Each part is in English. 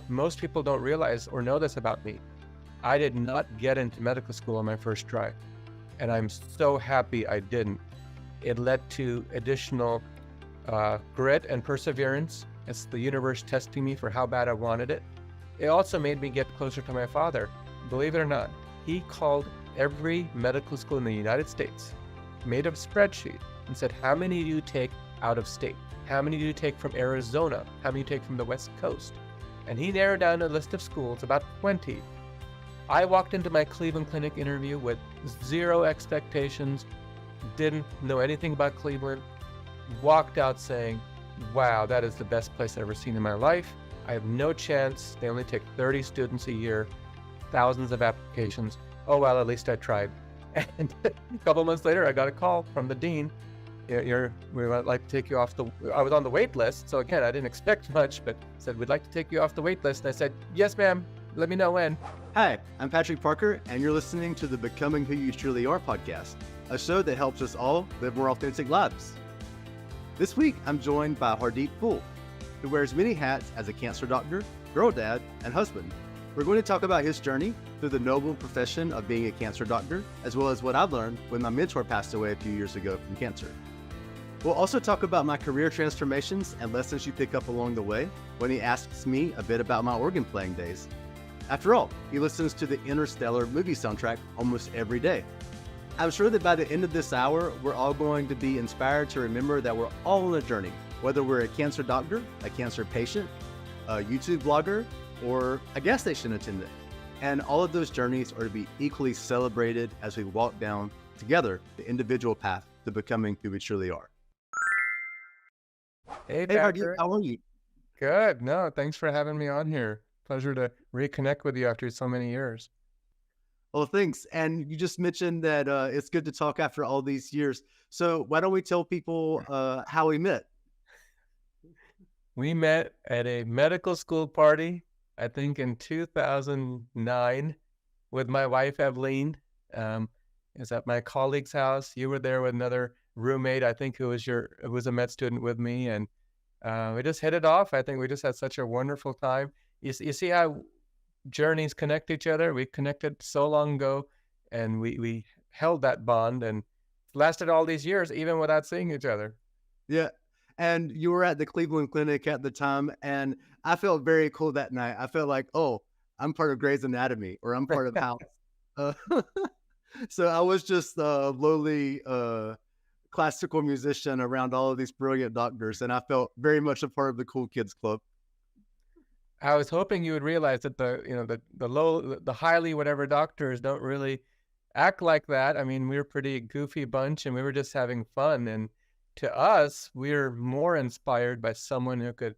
Most people don't realize or know this about me. I did not get into medical school on my first try, and I'm so happy I didn't. It led to additional grit and perseverance. It's the universe testing me for how bad I wanted it. It also made me get closer to my father. Believe it or not, he called every medical school in the United States, made a spreadsheet, and said, how many do you take out of state? How many do you take from Arizona? How many do you take from the West Coast? And he narrowed down a list of schools, about 20. I walked into my Cleveland Clinic interview with zero expectations, didn't know anything about Cleveland, walked out saying, wow, that is the best place I've ever seen in my life. I have no chance. They only take 30 students a year, thousands of applications. Oh, well, at least I tried. And a couple months later, I got a call from the dean. We would like to take you off I was on the wait list. So again, I didn't expect much, but said, we'd like to take you off the wait list. And I said, yes, ma'am. Let me know when. Hi, I'm Patrick Parker, and you're listening to the Becoming Who You Truly Are podcast, a show that helps us all live more authentic lives. This week, I'm joined by Hardeep Phull, who wears many hats as a cancer doctor, girl dad, and husband. We're going to talk about his journey through the noble profession of being a cancer doctor, as well as what I learned when my mentor passed away a few years ago from cancer. We'll also talk about my career transformations and lessons you pick up along the way when he asks me a bit about my organ playing days. After all, he listens to the Interstellar movie soundtrack almost every day. I'm sure that by the end of this hour, we're all going to be inspired to remember that we're all on a journey, whether we're a cancer doctor, a cancer patient, a YouTube blogger, or a gas station attendant. And all of those journeys are to be equally celebrated as we walk down together the individual path to becoming who we truly are. Hey, Hey, Hardeep, Patrick. how are you? Good. No, thanks for having me on here. Pleasure to reconnect with you after so many years. Well, thanks. And you just mentioned that it's good to talk after all these years. So why don't we tell people how we met? We met at a medical school party, I think in 2009, with my wife, Evelyn. It was at my colleague's house. You were there with another roommate, I think, who was a med student with me. And we just hit it off. I think we just had such a wonderful time. You see how journeys connect each other? We connected so long ago, and we held that bond and lasted all these years, even without seeing each other. Yeah. And you were at the Cleveland Clinic at the time, and I felt very cool that night. I felt like, oh, I'm part of Grey's Anatomy, or I'm part of House. Uh, so I was just a lowly classical musician around all of these brilliant doctors, and I felt very much a part of the cool kids club. I was hoping you would realize that the highly whatever doctors don't really act like that. I mean, we were a pretty goofy bunch, and we were just having fun. And to us, we're more inspired by someone who could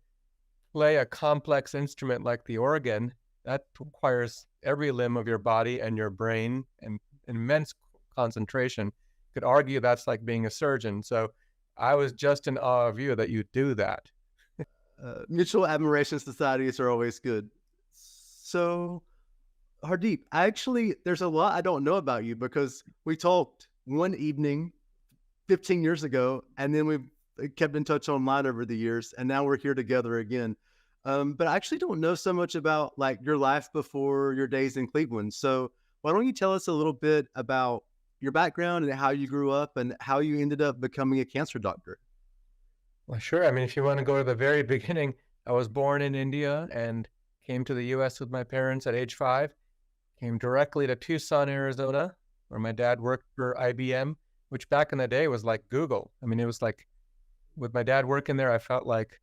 play a complex instrument like the organ. That requires every limb of your body and your brain and immense concentration. Could argue that's like being a surgeon. So I was just in awe of you that you do that. Mutual admiration societies are always good. So, Hardeep, there's a lot I don't know about you because we talked one evening 15 years ago, and then we've kept in touch online over the years, and now we're here together again. But I actually don't know so much about like your life before your days in Cleveland. So why don't you tell us a little bit about your background and how you grew up and how you ended up becoming a cancer doctor? Well, sure. I mean, if you want to go to the very beginning, I was born in India and came to the US with my parents at age 5, came directly to Tucson, Arizona, where my dad worked for IBM, which back in the day was like Google. I mean, it was like with my dad working there, I felt like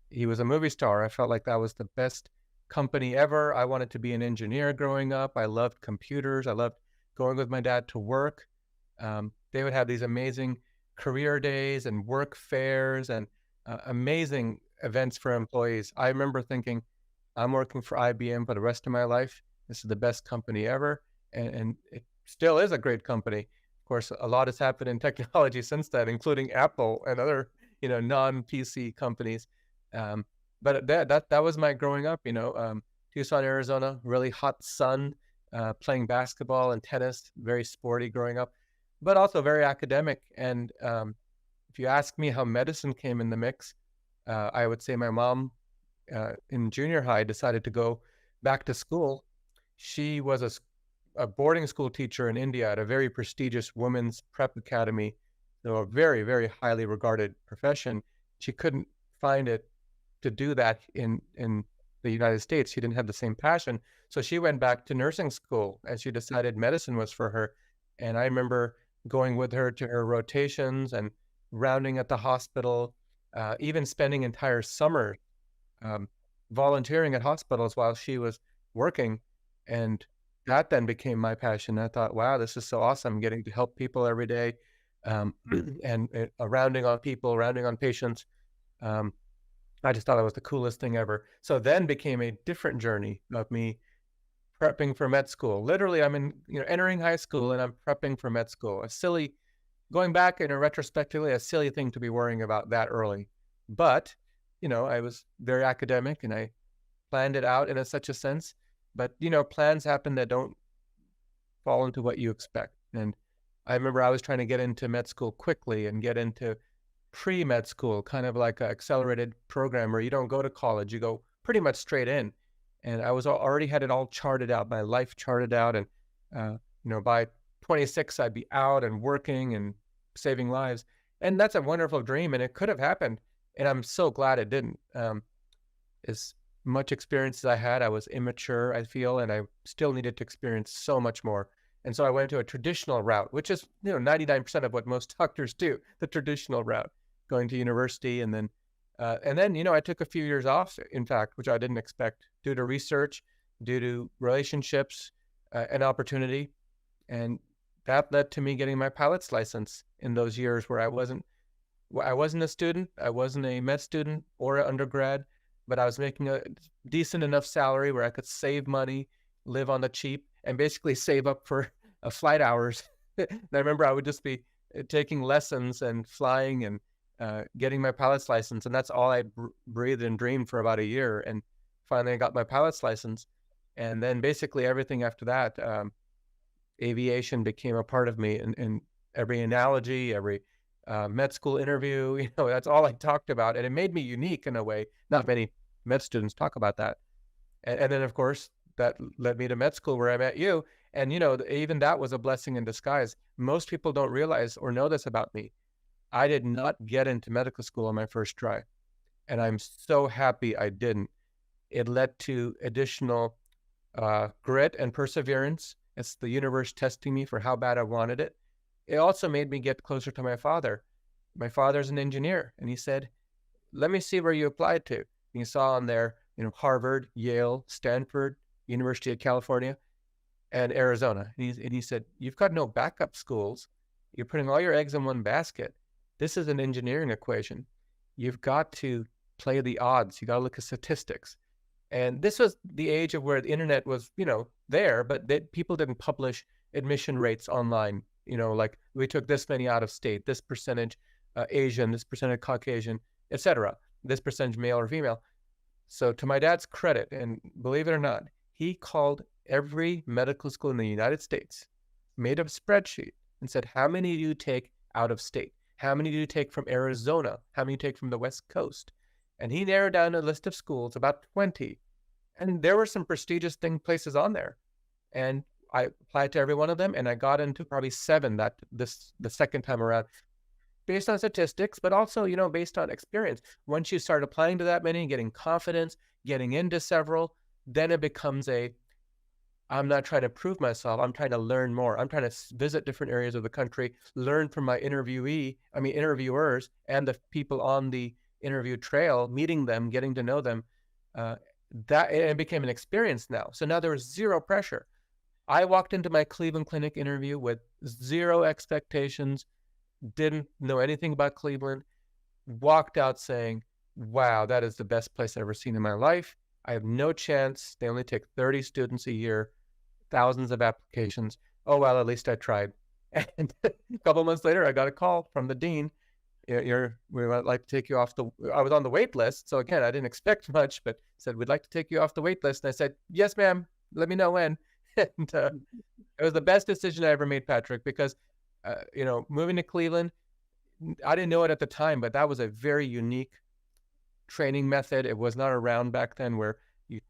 he was a movie star. I felt like that was the best company ever. I wanted to be an engineer growing up. I loved computers. I loved going with my dad to work. They would have these amazing career days and work fairs and amazing events for employees. I remember thinking, I'm working for IBM for the rest of my life. This is the best company ever. And it still is a great company. Of course, a lot has happened in technology since then, including Apple and other, non-PC companies. But that was my growing up, Tucson, Arizona, really hot sun, playing basketball and tennis, very sporty growing up, but also very academic. And if you ask me how medicine came in the mix, I would say my mom in junior high decided to go back to school. She was a boarding school teacher in India at a very prestigious women's prep academy, so a very, very highly regarded profession. She couldn't find it to do that in the United States. She didn't have the same passion, so she went back to nursing school, and she decided medicine was for her. And I remember going with her to her rotations and rounding at the hospital, even spending entire summer um, volunteering at hospitals while she was working. And that then became my passion. I thought, wow, this is so awesome, getting to help people every day, and rounding on people, rounding on patients. Um, I just thought it was the coolest thing ever. So then became a different journey of me prepping for med school. Literally, I'm entering high school and I'm prepping for med school. A silly, going back in a retrospectively, a silly thing to be worrying about that early. But, I was very academic and I planned it out in such a sense. But, plans happen that don't fall into what you expect. And I remember I was trying to get into med school quickly and get into pre-med school, kind of like an accelerated program where you don't go to college, you go pretty much straight in. And I was already had it all charted out, my life charted out. And, by 26, I'd be out and working and saving lives. And that's a wonderful dream. And it could have happened. And I'm so glad it didn't. As much experience as I had, I was immature, I feel, and I still needed to experience so much more. And so I went to a traditional route, which is, 99% of what most doctors do, the traditional route, going to university. And then, I took a few years off, in fact, which I didn't expect, due to research, due to relationships, and opportunity. And that led to me getting my pilot's license in those years where I wasn't a student, I wasn't a med student or an undergrad, but I was making a decent enough salary where I could save money, live on the cheap, and basically save up for flight hours. And I remember I would just be taking lessons and flying and getting my pilot's license. And that's all I breathed and dreamed for about a year. And finally I got my pilot's license. And then basically everything after that, aviation became a part of me. And every analogy, every med school interview, that's all I talked about. And it made me unique in a way. Not many med students talk about that. And then, of course, that led me to med school where I met you. And, even that was a blessing in disguise. Most people don't realize or know this about me. I did not get into medical school on my first try. And I'm so happy I didn't. It led to additional grit and perseverance. It's the universe testing me for how bad I wanted it. It also made me get closer to my father. My father's an engineer. And he said, let me see where you applied to. And he saw on there, Harvard, Yale, Stanford, University of California, and Arizona. And he said, you've got no backup schools. You're putting all your eggs in one basket. This is an engineering equation. You've got to play the odds. You got to look at statistics. And this was the age of where the internet was, there, but people didn't publish admission rates online. Like we took this many out of state, this percentage Asian, this percentage Caucasian, etc., this percentage male or female. So to my dad's credit, and believe it or not, he called every medical school in the United States, made a spreadsheet, and said, how many do you take out of state? How many do you take from Arizona? How many do you take from the West Coast? And he narrowed down a list of schools, about 20. And there were some prestigious places on there. And I applied to every one of them, and I got into probably 7 the second time around, based on statistics, but also, based on experience. Once you start applying to that many, getting confidence, getting into several, then it becomes I'm not trying to prove myself. I'm trying to learn more. I'm trying to visit different areas of the country, learn from my interviewers and the people on the interview trail, meeting them, getting to know them. That it became an experience now. So now there was zero pressure. I walked into my Cleveland Clinic interview with zero expectations, didn't know anything about Cleveland, walked out saying, wow, that is the best place I've ever seen in my life. I have no chance. They only take 30 students a year, thousands of applications. Oh, well, at least I tried. And a couple of months later, I got a call from the dean. We would like to take you off I was on the wait list. So again, I didn't expect much, but said, we'd like to take you off the wait list. And I said, yes, ma'am. Let me know when. And it was the best decision I ever made, Patrick, because, moving to Cleveland, I didn't know it at the time, but that was a very unique training method. It was not around back then, where you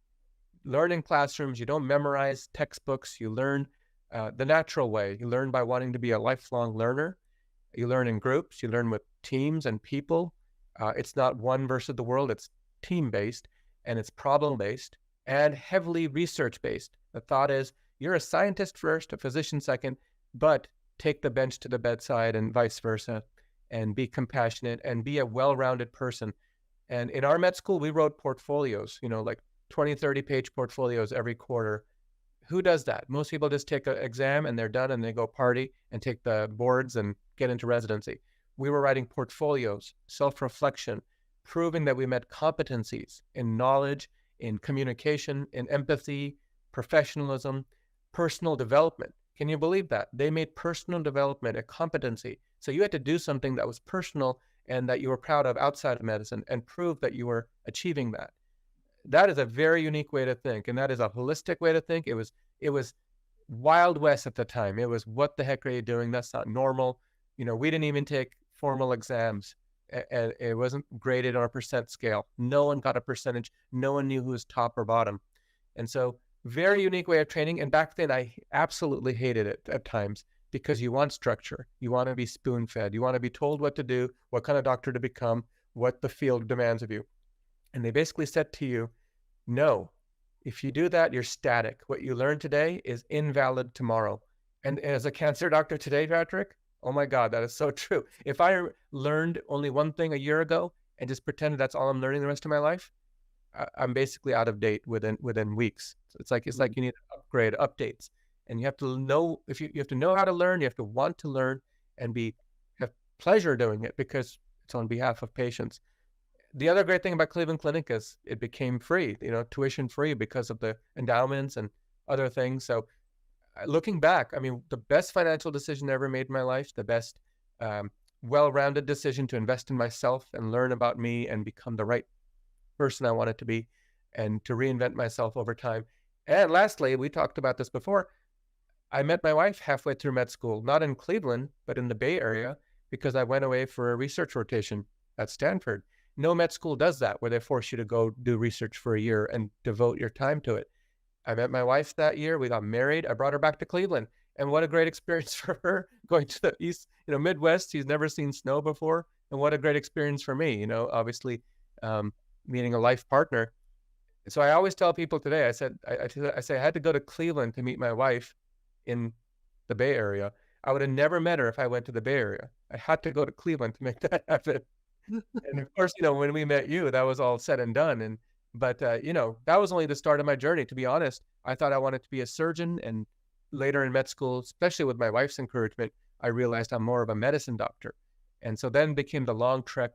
learn in classrooms, you don't memorize textbooks, you learn the natural way. You learn by wanting to be a lifelong learner. You learn in groups, you learn with teams and people. It's not one versus the world, it's team-based, and it's problem-based, and heavily research-based. The thought is, you're a scientist first, a physician second, but take the bench to the bedside and vice versa, and be compassionate and be a well-rounded person. And in our med school, we wrote portfolios, like 20, 30-page portfolios every quarter. Who does that? Most people just take an exam and they're done and they go party and take the boards and get into residency. We were writing portfolios, self-reflection, proving that we met competencies in knowledge, in communication, in empathy, professionalism, personal development. Can you believe that? They made personal development a competency. So you had to do something that was personal and that you were proud of outside of medicine and prove that you were achieving that. That is a very unique way to think, and that is a holistic way to think. It was Wild West at the time. It was, what the heck are you doing? That's not normal. We didn't even take formal exams, and it wasn't graded on a percent scale. No one got a percentage. No one knew who was top or bottom. And so, very unique way of training. And back then, I absolutely hated it at times, because you want structure. You want to be spoon-fed. You want to be told what to do, what kind of doctor to become, what the field demands of you. And they basically said to you, no, if you do that, you're static. What you learn today is invalid tomorrow. And as a cancer doctor today, Patrick, oh my God, that is so true. If I learned only one thing a year ago and just pretended that's all I'm learning the rest of my life, I'm basically out of date within weeks. So it's like you need to upgrade, updates. And you have to know, if you have to know how to learn, you have to want to learn and have pleasure doing it, because it's on behalf of patients. The other great thing about Cleveland Clinic is it became free, tuition free, because of the endowments and other things. So looking back, I mean, the best financial decision I ever made in my life, the best well-rounded decision to invest in myself and learn about me and become the right person I wanted to be, and to reinvent myself over time. And lastly, we talked about this before, I met my wife halfway through med school, not in Cleveland, but in the Bay Area, because I went away for a research rotation at Stanford. No med school does that, where they force you to go do research for a year and devote your time to it. I met my wife that year. We got married. I brought her back to Cleveland. And what a great experience for her, going to the East, Midwest. She's never seen snow before. And what a great experience for me, obviously meeting a life partner. So I always tell people today, I say I had to go to Cleveland to meet my wife in the Bay Area. I would have never met her if I went to the Bay Area. I had to go to Cleveland to make that happen. And of course, when we met you, that was all said and done. But that was only the start of my journey, to be honest. I thought I wanted to be a surgeon, and later in med school, especially with my wife's encouragement, I realized I'm more of a medicine doctor. And so then became the long trek,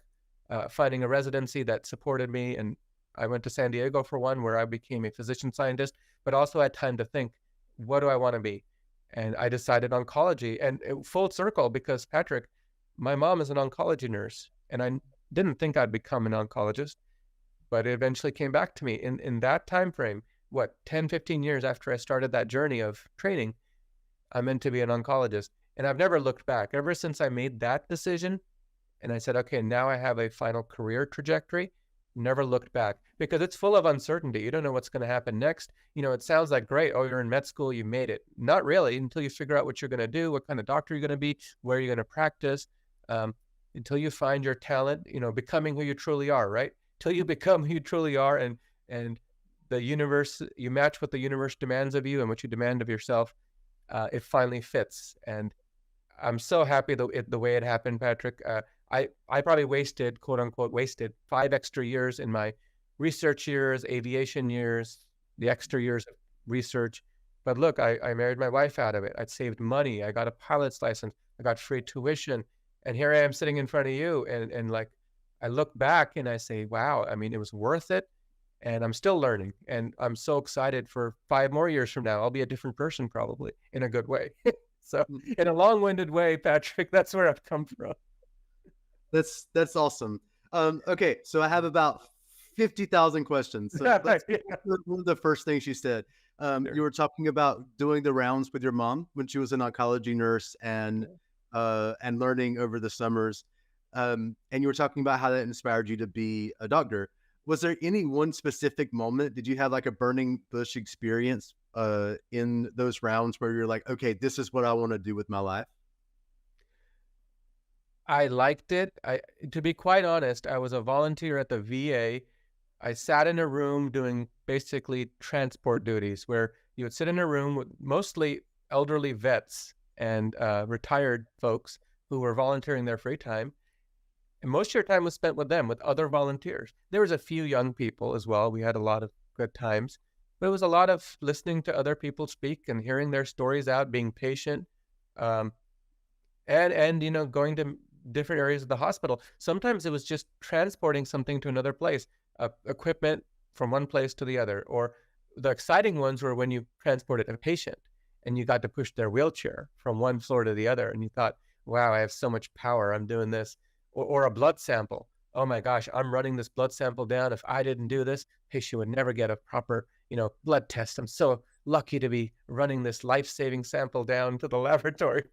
finding a residency that supported me. And I went to San Diego for one, where I became a physician scientist, but also had time to think, what do I want to be? And I decided oncology, and full circle, because Patrick, my mom is an oncology nurse, and I didn't think I'd become an oncologist, but it eventually came back to me in that time frame. 10, 15 years after I started that journey of training, I'm meant to be an oncologist. And I've never looked back. Ever since I made that decision, and I said, okay, now I have a final career trajectory, never looked back, because it's full of uncertainty. You don't know what's going to happen next. It sounds like, great, oh, you're in med school, you made it. Not really, until you figure out what you're going to do, what kind of doctor you're going to be, where you're going to practice, until you find your talent, becoming who you truly are, right? Till you become who you truly are, and the universe, you match what the universe demands of you and what you demand of yourself, it finally fits. And I'm so happy the way it happened, Patrick. I probably wasted, quote unquote, 5 extra years in my research years, aviation years, the extra years of research. But look, I married my wife out of it. I'd saved money. I got a pilot's license. I got free tuition. And here I am sitting in front of you. And like, I look back and I say, wow, I mean, it was worth it. And I'm still learning. And I'm so excited for 5 more years from now. I'll be a different person, probably, in a good way. So in a long-winded way, Patrick, that's where I've come from. That's awesome. Okay, so I have about 50,000 questions. So one of the first things you said, Sure. you were talking about doing the rounds with your mom when she was an oncology nurse and learning over the summers. And you were talking about how that inspired you to be a doctor. Was there any one specific moment? Did you have like a burning bush experience in those rounds where you're like, okay, this is what I want to do with my life? I liked it. To be quite honest, I was a volunteer at the VA. I sat in a room doing basically transport duties where you would sit in a room with mostly elderly vets and retired folks who were volunteering their free time. And most of your time was spent with them, with other volunteers. There was a few young people as well. We had a lot of good times, but it was a lot of listening to other people speak and hearing their stories out, being patient, um, and going to different areas of the hospital. Sometimes it was just transporting something to another place, equipment from one place to the other. Or the exciting ones were when you transported a patient and you got to push their wheelchair from one floor to the other, and you thought, wow, I have so much power, I'm doing this. Or a blood sample. Oh my gosh, I'm running this blood sample down. If I didn't do this, patient would never get a proper, blood test. I'm so lucky to be running this life-saving sample down to the laboratory.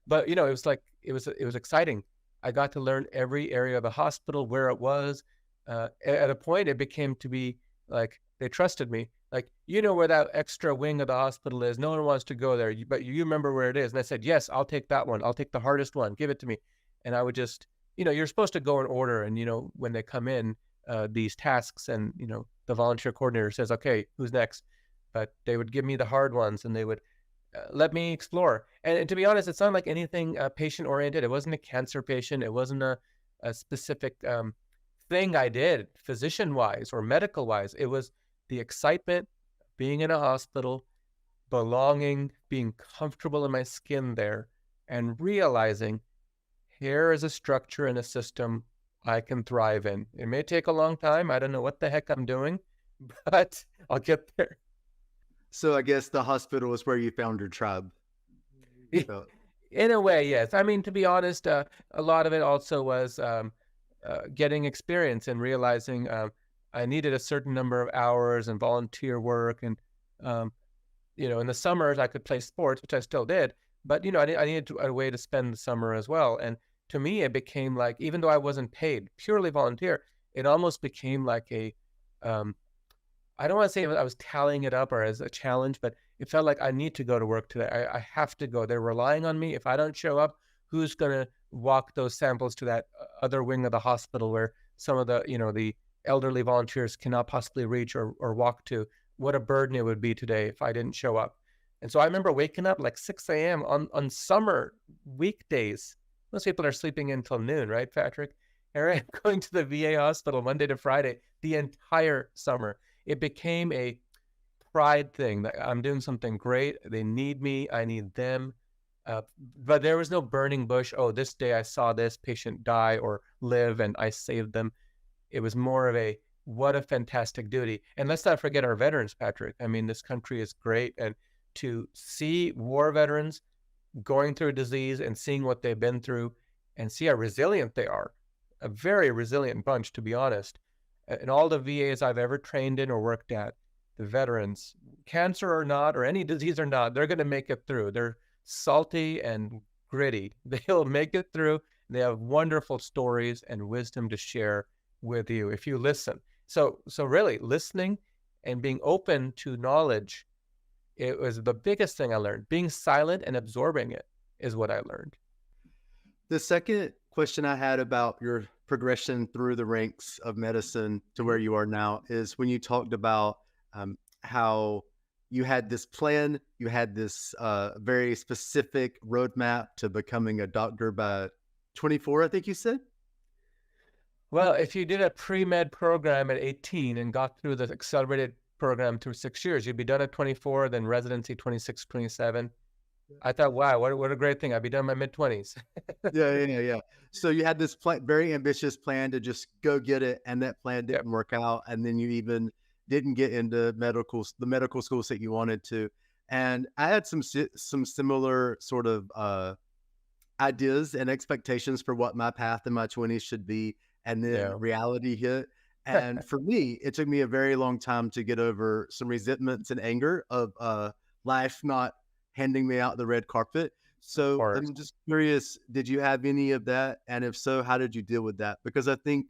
But it was exciting. I got to learn every area of the hospital, where it was. At a point, it became to be like they trusted me. Like, where that extra wing of the hospital is. No one wants to go there, but you remember where it is. And I said, yes, I'll take that one. I'll take the hardest one. Give it to me. And I would just, you're supposed to go in order. And, when they come in, these tasks and, the volunteer coordinator says, okay, who's next? But they would give me the hard ones and they would let me explore. And to be honest, it's not like anything patient oriented. It wasn't a cancer patient. It wasn't a specific thing I did physician wise or medical wise. It was the excitement of being in a hospital, belonging, being comfortable in my skin there, and realizing here is a structure and a system I can thrive in. It may take a long time. I don't know what the heck I'm doing, but I'll get there. So I guess the hospital is where you found your tribe. So, In a way, yes. I mean, to be honest, a lot of it also was getting experience and realizing I needed a certain number of hours and volunteer work. And, in the summers, I could play sports, which I still did. But, I needed a way to spend the summer as well. And to me, it became like, even though I wasn't paid, purely volunteer, it almost became like um, I don't want to say I was tallying it up or as a challenge, but it felt like I need to go to work today. I have to go. They're relying on me. If I don't show up, who's going to walk those samples to that other wing of the hospital where some of the elderly volunteers cannot possibly reach or walk to? What a burden it would be today if I didn't show up. And so I remember waking up like 6 a.m. on summer weekdays. Most people are sleeping until noon, right, Patrick? And going to the VA hospital Monday to Friday the entire summer. It became a pride thing that I'm doing something great. They need me. I need them. But there was no burning bush. Oh, this day I saw this patient die or live and I saved them. It was more of a, what a fantastic duty. And let's not forget our veterans, Patrick. I mean, this country is great. And to see war veterans going through disease and seeing what they've been through and see how resilient they are, a very resilient bunch, to be honest. In all the VAs I've ever trained in or worked at, the veterans, cancer or not, or any disease or not, they're going to make it through. They're salty and gritty. They'll make it through. They have wonderful stories and wisdom to share with you if you listen. So really, listening and being open to knowledge, it was the biggest thing I learned. Being silent and absorbing it is what I learned. the second question I had about your progression through the ranks of medicine to where you are now is when you talked about how you had this plan, you had this very specific roadmap to becoming a doctor by 24, I think you said. Well, if you did a pre-med program at 18 and got through the accelerated program through 6 years, you'd be done at 24, then residency 26, 27. I thought, wow, what a great thing. I'd be done in my mid-20s. Yeah. So you had this very ambitious plan to just go get it, and that plan Yep. didn't work out, and then you even didn't get into the medical schools that you wanted to. And I had some similar sort of ideas and expectations for what my path in my 20s should be, and then Yeah. reality hit. And for me, it took me a very long time to get over some resentments and anger of life not handing me out the red carpet. of So course. I'm just curious, did you have any of that? And if so, how did you deal with that? Because I think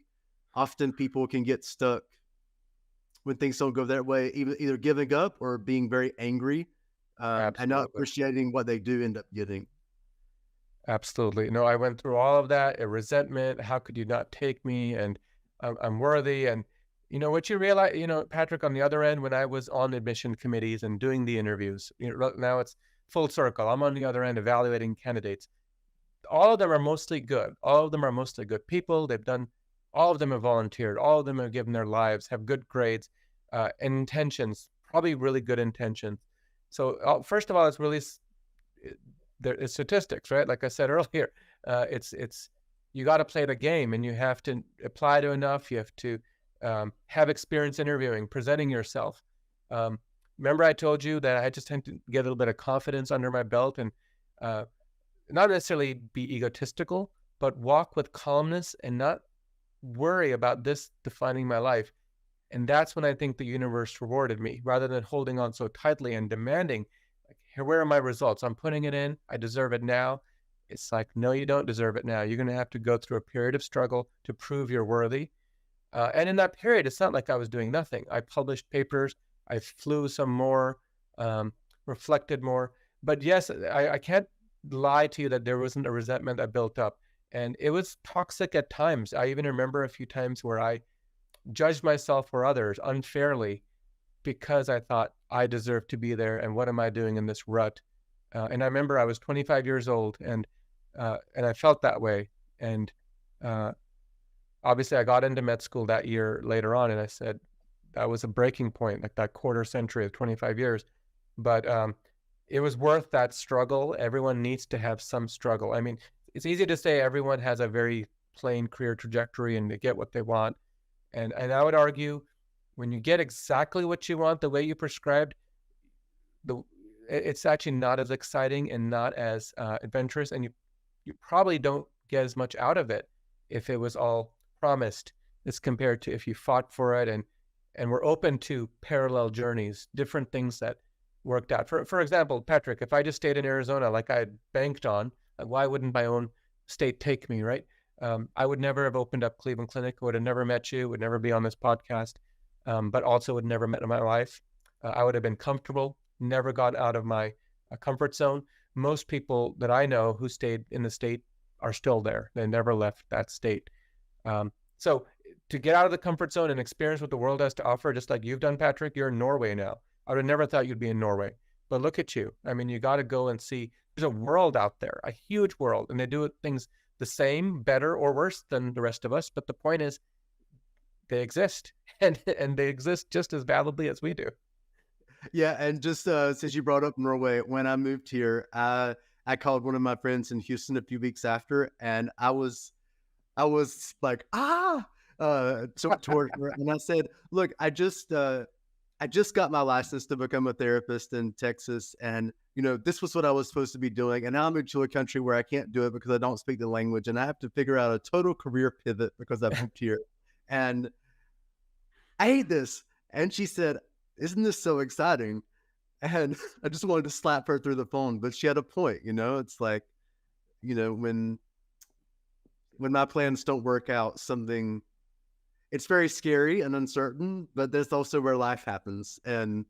often people can get stuck when things don't go their way, either giving up or being very angry, and not Absolutely. appreciating what they do end up getting. Absolutely. No, I went through all of that, a resentment. How could you not take me? And I'm worthy. And what you realize, Patrick, on the other end, when I was on admission committees and doing the interviews, now it's full circle. I'm on the other end evaluating candidates. All of them are mostly good. All of them are mostly good people. All of them have volunteered. All of them have given their lives, have good grades, intentions, probably really good intentions. So first of all, it's really there is statistics, right? Like I said earlier, it's you got to play the game, and you have to apply to enough. You have to have experience interviewing, presenting yourself. Um, Remember, I told you that I just tend to get a little bit of confidence under my belt, and uh, not necessarily be egotistical, but walk with calmness and not worry about this defining my life. And that's when I think the universe rewarded me, rather than holding on so tightly and demanding, like, here, where are my results? I'm putting it in. I deserve it now. It's like, no, you don't deserve it now. You're going to have to go through a period of struggle to prove you're worthy. And in that period, it's not like I was doing nothing. I published papers. I flew some more, reflected more. But yes, I can't lie to you that there wasn't a resentment that built up. And it was toxic at times. I even remember a few times where I judged myself or others unfairly because I thought I deserved to be there, and what am I doing in this rut? And I remember I was 25 years old, and I felt that way. And uh, obviously, I got into med school that year later on, and I said that was a breaking point, like that quarter century of 25 years. But it was worth that struggle. Everyone needs to have some struggle. I mean, it's easy to say everyone has a very plain career trajectory and they get what they want. And I would argue, when you get exactly what you want the way you prescribed, the it's actually not as exciting and not as adventurous, and you probably don't get as much out of it if it was all promised, as compared to if you fought for it and were open to parallel journeys, different things that worked out. For example, Patrick, if I just stayed in Arizona like I had banked on, why wouldn't my own state take me, right? I would never have opened up Cleveland Clinic, would have never met you, would never be on this podcast, but also would never met in my life. I would have been comfortable, never got out of my comfort zone. Most people that I know who stayed in the state are still there. They never left that state. So to get out of the comfort zone and experience what the world has to offer, just like you've done, Patrick, you're in Norway now. I would have never thought you'd be in Norway, but look at you. I mean, you got to go and see. There's a world out there, a huge world, and they do things the same, better, or worse than the rest of us. But the point is, they exist, and they exist just as validly as we do. Yeah, and just since you brought up Norway, when I moved here, I called one of my friends in Houston a few weeks after, and I was like, toward her, and I said, "Look, I just got my license to become a therapist in Texas, and this was what I was supposed to be doing. And now I'm into a country where I can't do it because I don't speak the language, and I have to figure out a total career pivot because I've moved here, and I hate this." And she said, "Isn't this so exciting?" And I just wanted to slap her through the phone, but she had a point. It's like, when my plans don't work out, something it's very scary and uncertain, but that's also where life happens. And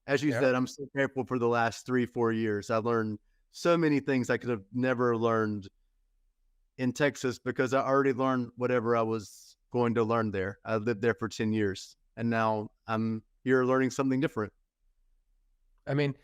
as you Yeah. said, I'm so grateful for the last 3, 4 years. I learned so many things I could have never learned in Texas because I already learned whatever I was going to learn there. I lived there for 10 years and now I'm here learning something different. I mean,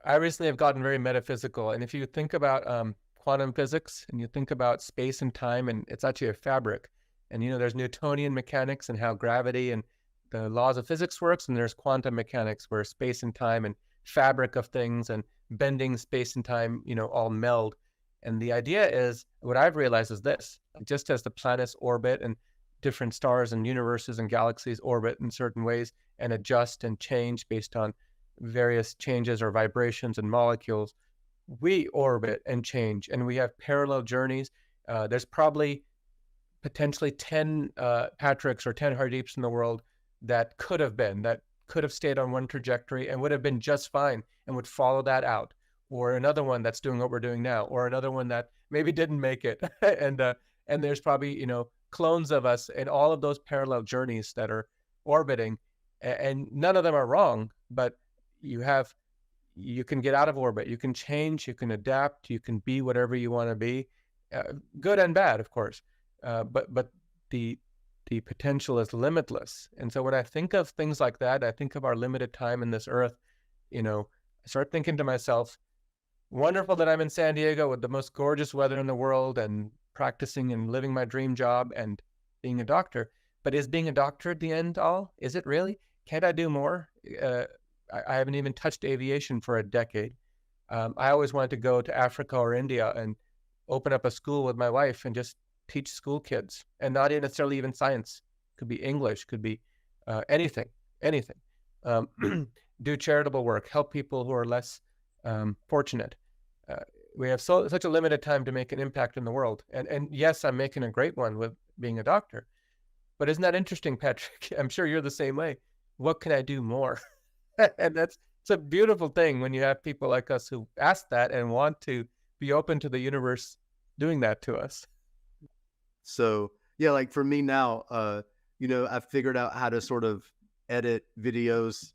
I recently have gotten very metaphysical, and if you think about quantum physics and you think about space and time, and it's actually a fabric, and there's Newtonian mechanics and how gravity and the laws of physics works, and there's quantum mechanics where space and time and fabric of things and bending space and time, all meld. And the idea is, what I've realized is this: just as the planets orbit and different stars and universes and galaxies orbit in certain ways and adjust and change based on various changes or vibrations in molecules, we orbit and change, and we have parallel journeys. There's probably potentially 10 Patricks or 10 Hardeeps in the world that could have stayed on one trajectory and would have been just fine and would follow that out. or another one that's doing what we're doing now, or another one that maybe didn't make it. And there's probably, clones of us in all of those parallel journeys that are orbiting, and none of them are wrong, but you have you can get out of orbit, you can change, you can adapt, you can be whatever you want to be, good and bad, of course. But the the potential is limitless. And so when I think of things like that, I think of our limited time in this earth, I start thinking to myself, wonderful that I'm in San Diego with the most gorgeous weather in the world and practicing and living my dream job and being a doctor. But is being a doctor at the end all? Is it really? Can't I do more? I haven't even touched aviation for a decade. I always wanted to go to Africa or India and open up a school with my wife and just teach school kids, and not necessarily even science. Could be English, could be anything. Um, do charitable work, help people who are less fortunate. We have such a limited time to make an impact in the world. And yes, I'm making a great one with being a doctor. But isn't that interesting, Patrick? I'm sure you're the same way. What can I do more? And it's a beautiful thing when you have people like us who ask that and want to be open to the universe doing that to us. So yeah, like for me now, I've figured out how to sort of edit videos,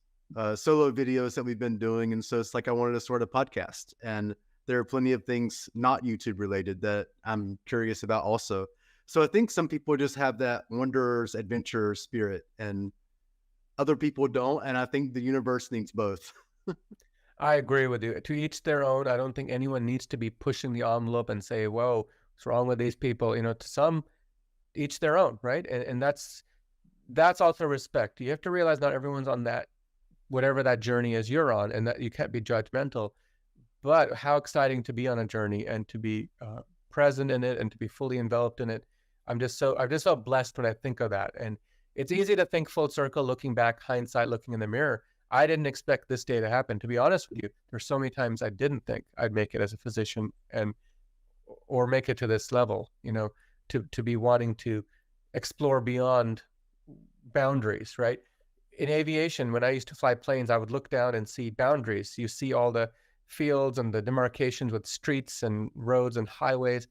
solo videos that we've been doing. And so it's like I wanted to sort of podcast. And there are plenty of things not YouTube related that I'm curious about also. So I think some people just have that wanderer's adventure spirit and other people don't. And I think the universe needs both. I agree with you. To each their own. I don't think anyone needs to be pushing the envelope and say, whoa, what's wrong with these people? To some, each their own, right? And that's also respect. You have to realize not everyone's on that, whatever that journey is you're on, and that you can't be judgmental. But how exciting to be on a journey and to be present in it and to be fully enveloped in it. I'm just so blessed when I think of that. And it's easy to think full circle, looking back, hindsight, looking in the mirror. I didn't expect this day to happen. To be honest with you, there's so many times I didn't think I'd make it as a physician or make it to this level, to be wanting to explore beyond boundaries, right? In aviation, when I used to fly planes, I would look down and see boundaries. You see all the fields and the demarcations with streets and roads and highways,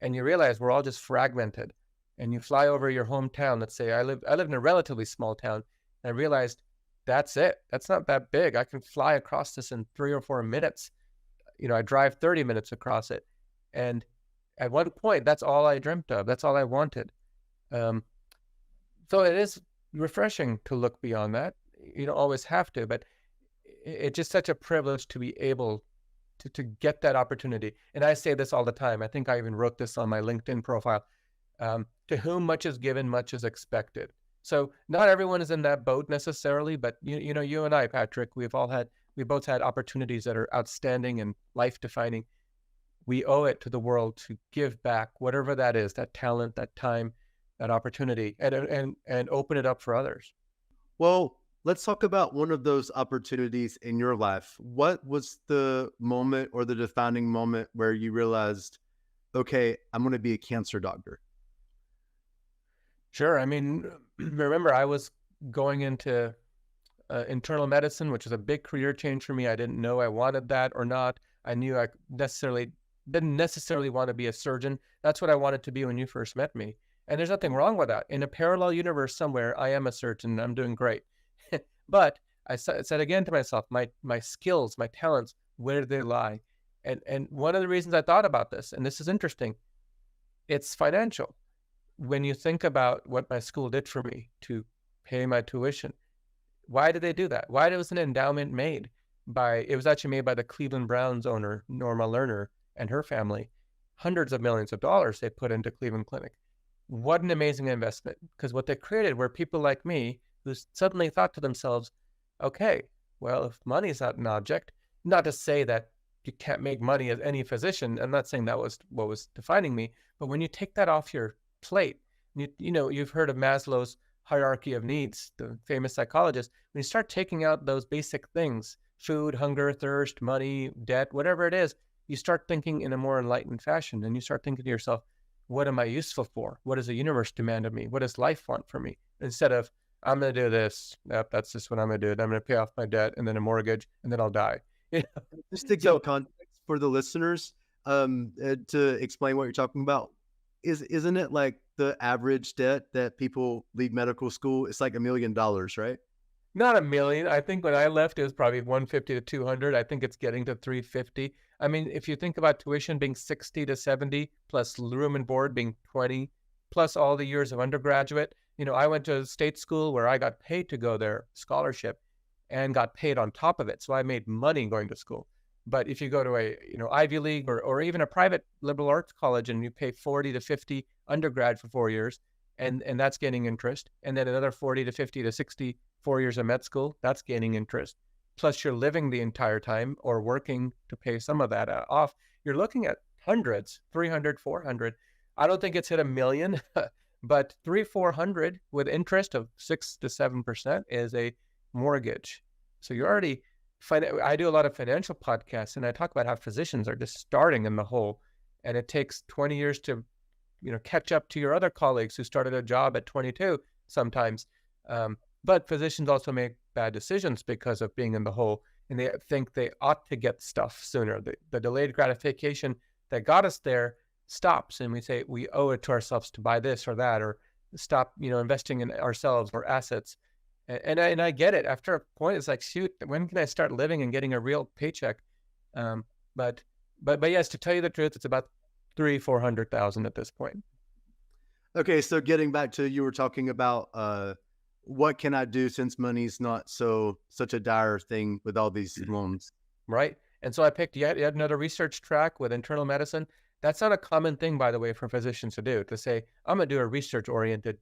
and you realize we're all just fragmented. And you fly over your hometown. Let's say I live in a relatively small town, and I realized that's it. That's not that big. I can fly across this in 3 or 4 minutes. I drive 30 minutes across it. And at one point, that's all I dreamt of. That's all I wanted. So it is refreshing to look beyond that. You don't always have to, but it's just such a privilege to be able to get that opportunity. And I say this all the time. I think I even wrote this on my LinkedIn profile. To whom much is given, much is expected. So not everyone is in that boat necessarily, but you and I, Patrick, we both had opportunities that are outstanding and life-defining. We owe it to the world to give back whatever that is, that talent, that time, that opportunity, and open it up for others. Well, let's talk about one of those opportunities in your life. What was the moment or the defining moment where you realized, okay, I'm going to be a cancer doctor? Sure. I mean, remember, I was going into internal medicine, which is a big career change for me. I didn't know I wanted that or not. I knew I didn't necessarily want to be a surgeon. That's what I wanted to be when you first met me. And there's nothing wrong with that. In a parallel universe somewhere, I am a surgeon and I'm doing great. But I said again to myself, my skills, my talents, where do they lie? And one of the reasons I thought about this, and this is interesting, it's financial. When you think about what my school did for me to pay my tuition, why did they do that? Why was an endowment made it was actually made by the Cleveland Browns owner, Norma Lerner, and her family. Hundreds of millions of dollars they put into Cleveland Clinic. What an amazing investment. Because what they created were people like me who suddenly thought to themselves, okay, well, if money is not an object, not to say that you can't make money as any physician. I'm not saying that was what was defining me, but when you take that off your plate, you've heard of Maslow's hierarchy of needs, the famous psychologist. When you start taking out those basic things, food, hunger, thirst, money, debt, whatever it is, you start thinking in a more enlightened fashion, and you start thinking to yourself, what am I useful for? What does the universe demand of me? What does life want from me? Instead of, I'm going to do this. Yep, that's just what I'm going to do. I'm going to pay off my debt and then a mortgage, and then I'll die. Just to give context, for the listeners, to explain what you're talking about? Isn't it like the average debt that people leave medical school? It's like $1 million, right? Not a million. I think when I left, it was probably 150 to 200. I think it's getting to 350. I mean, if you think about tuition being 60 to 70, plus room and board being 20, plus all the years of undergraduate, I went to a state school where I got paid to go there, scholarship, and got paid on top of it. So I made money going to school. But if you go to a, Ivy League or even a private liberal arts college and you pay 40 to 50 undergrad for 4 years, and that's gaining interest, and then another 40 to 50 to 60 4 years of med school, that's gaining interest. Plus, you're living the entire time or working to pay some of that off. You're looking at hundreds, 300, 400. I don't think it's hit a million, but 400 with interest of 6 to 7% is a mortgage. So you're already, I do a lot of financial podcasts and I talk about how physicians are just starting in the hole, and it takes 20 years to, catch up to your other colleagues who started a job at 22 sometimes. But physicians also make bad decisions because of being in the hole, and they think they ought to get stuff sooner. The delayed gratification that got us there stops, and we say we owe it to ourselves to buy this or that, or stop, investing in ourselves or assets. And I get it. After a point, it's like, shoot, when can I start living and getting a real paycheck? But yes, to tell you the truth, it's about 400,000 at this point. Okay, so getting back to you were talking about what can I do since money's not such a dire thing with all these loans? Right. And so I picked yet another research track with internal medicine. That's not a common thing, by the way, for physicians to do, to say, I'm going to do a research-oriented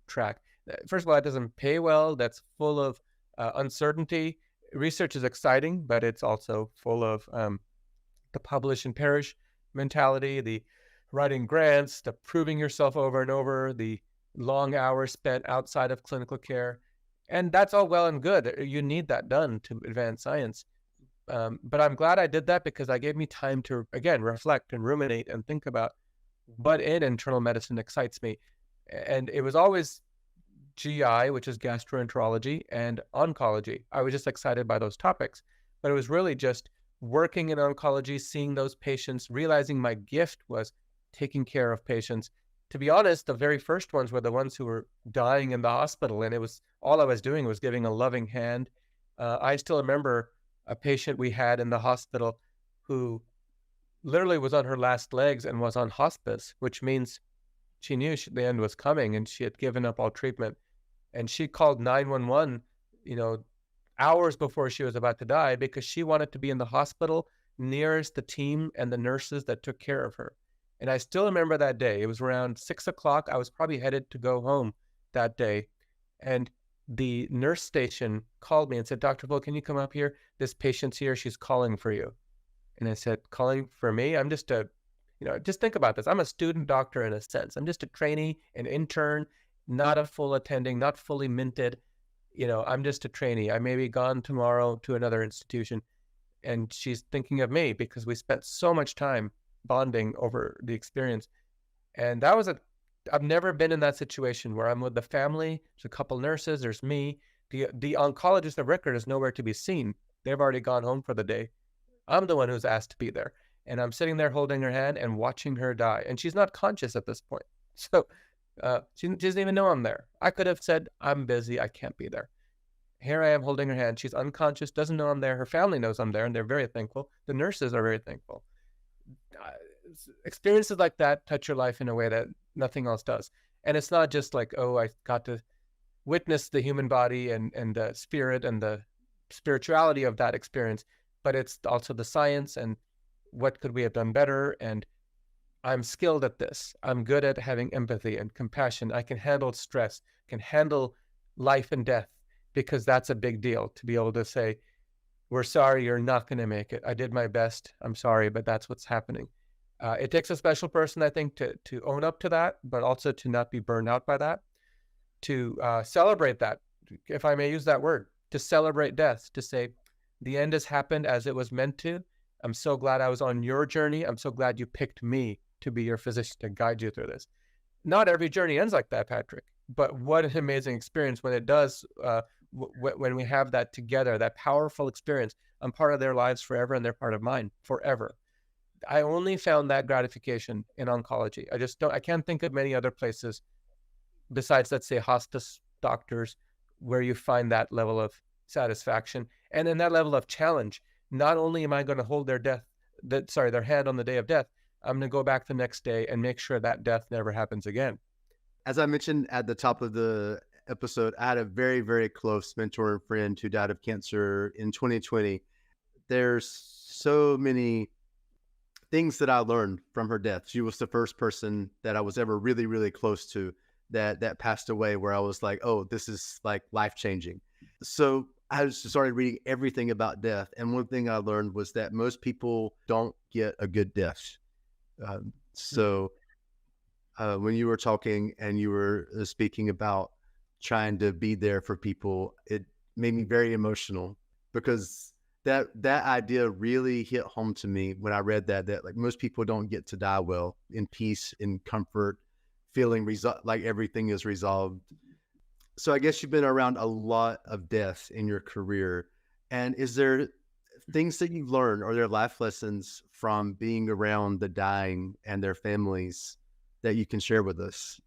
track. First of all, that doesn't pay well. That's full of uncertainty. Research is exciting, but it's also full of the publish and perish mentality, the writing grants, the proving yourself over and over, the long hours spent outside of clinical care. And that's all well and good. You need that done to advance science. But I'm glad I did that because I gave me time to, again, reflect and ruminate and think about what in internal medicine excites me. And it was always GI, which is gastroenterology, and oncology. I was just excited by those topics. But it was really just working in oncology, seeing those patients, realizing my gift was taking care of patients. To be honest, the very first ones were the ones who were dying in the hospital, and it was all I was doing was giving a loving hand. I still remember a patient we had in the hospital who literally was on her last legs and was on hospice, which means she knew the end was coming and she had given up all treatment. And she called 911, hours before she was about to die because she wanted to be in the hospital nearest the team and the nurses that took care of her. And I still remember that day. It was around 6 o'clock. I was probably headed to go home that day. And the nurse station called me and said, Dr. Phull, can you come up here? This patient's here. She's calling for you. And I said, calling for me? I'm just just think about this. I'm a student doctor in a sense. I'm just a trainee, an intern, not a full attending, not fully minted. I'm just a trainee. I may be gone tomorrow to another institution. And she's thinking of me because we spent so much time bonding over the experience. And that was I've never been in that situation where I'm with the family. There's a couple nurses, there's me. The oncologist of record is nowhere to be seen. They've already gone home for the day. I'm the one who's asked to be there. And I'm sitting there holding her hand and watching her die. And she's not conscious at this point. So she doesn't even know I'm there. I could have said, I'm busy, I can't be there. Here I am holding her hand. She's unconscious, doesn't know I'm there. Her family knows I'm there, and they're very thankful. The nurses are very thankful. Experiences like that touch your life in a way that nothing else does. And it's not just like, oh, I got to witness the human body and the spirit and the spirituality of that experience, but it's also the science and what could we have done better. And I'm skilled at this. I'm good at having empathy and compassion. I can handle stress, can handle life and death, because that's a big deal to be able to say, we're sorry, you're not going to make it. I did my best. I'm sorry, but that's what's happening. It takes a special person, I think, to own up to that, but also to not be burned out by that, to celebrate that, if I may use that word, to celebrate death, to say, the end has happened as it was meant to. I'm so glad I was on your journey. I'm so glad you picked me to be your physician to guide you through this. Not every journey ends like that, Patrick, but what an amazing experience when it does, when we have that together, that powerful experience. I'm part of their lives forever and they're part of mine forever. I only found that gratification in oncology. I can't think of many other places besides, let's say, hospice doctors, where you find that level of satisfaction and then that level of challenge. Not only am I going to hold their hand on the day of death, I'm going to go back the next day and make sure that death never happens again. As I mentioned at the top of the episode, I had a very, very close mentor and friend who died of cancer in 2020. There's so many things that I learned from her death. She was the first person that I was ever really, really close to that passed away, where I was like, oh, this is like life changing. So I just started reading everything about death. And one thing I learned was that most people don't get a good death. So when you were talking and you were speaking about trying to be there for people, it made me very emotional, because that idea really hit home to me when I read that like most people don't get to die well, in peace, in comfort, feeling like everything is resolved. So I guess you've been around a lot of death in your career. And is there things that you've learned, or there life lessons from being around the dying and their families that you can share with us?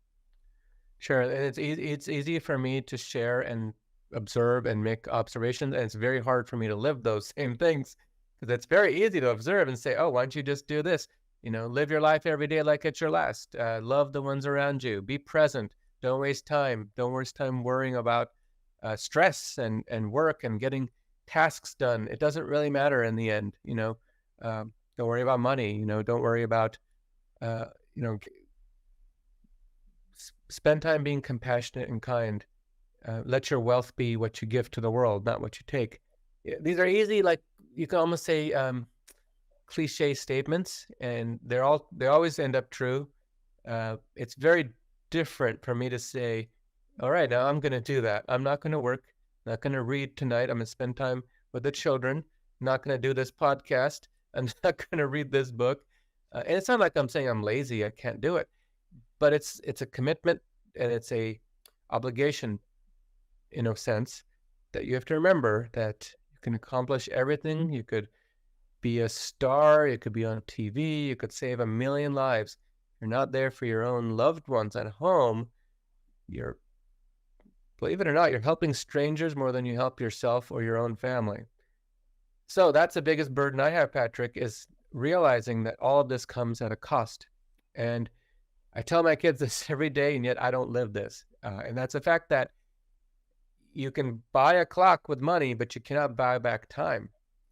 Sure, and it's easy for me to share and observe and make observations, and it's very hard for me to live those same things, because it's very easy to observe and say, "Oh, why don't you just do this? Live your life every day like it's your last. Love the ones around you. Be present. Don't waste time. Don't waste time worrying about stress and work and getting tasks done. It doesn't really matter in the end. Don't worry about money. Don't worry about uh, you know, spend time being compassionate and kind. Let your wealth be what you give to the world, not what you take." These are easy, like you can almost say cliche statements, and they always end up true. It's very different for me to say, "All right, now I'm going to do that. I'm not going to work. Not going to read tonight. I'm going to spend time with the children. Not going to do this podcast. I'm not going to read this book." And it's not like I'm saying I'm lazy. I can't do it, but it's a commitment, and it's a obligation, in a sense, that you have to remember that you can accomplish everything. You could be a star, you could be on TV, you could save a million lives. You're not there for your own loved ones at home. You're, believe it or not, you're helping strangers more than you help yourself or your own family. So that's the biggest burden I have, Patrick, is realizing that all of this comes at a cost. And I tell my kids this every day, and yet I don't live this. And that's the fact that you can buy a clock with money, but you cannot buy back time.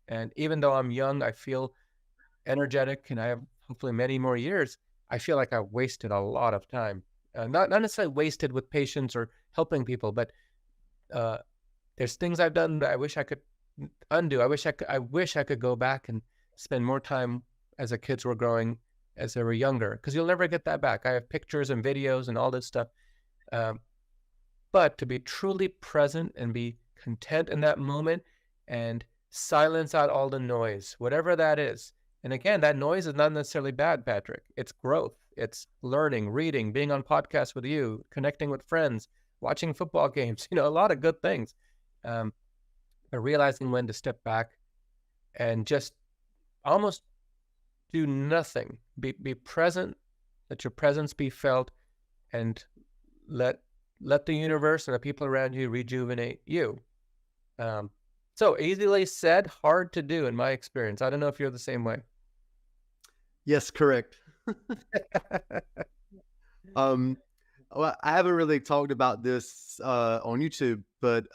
And even though I'm young, I feel energetic, and I have hopefully many more years. I feel like I've wasted a lot of time. Not necessarily wasted with patients or helping people, but uh, there's things I've done that I wish I could undo. I wish I could go back and spend more time as the kids were growing, as they were younger, because you'll never get that back. I have pictures and videos and all this stuff. But to be truly present and be content in that moment and silence out all the noise, whatever that is. And again, that noise is not necessarily bad, Patrick. It's growth. It's learning, reading, being on podcasts with you, connecting with friends, watching football games, a lot of good things. But realizing when to step back and just almost do nothing. Be present, let your presence be felt, and let the universe and the people around you rejuvenate you. So easily said, hard to do in my experience. I don't know if you're the same way. Yes, correct. Well, I haven't really talked about this on YouTube, but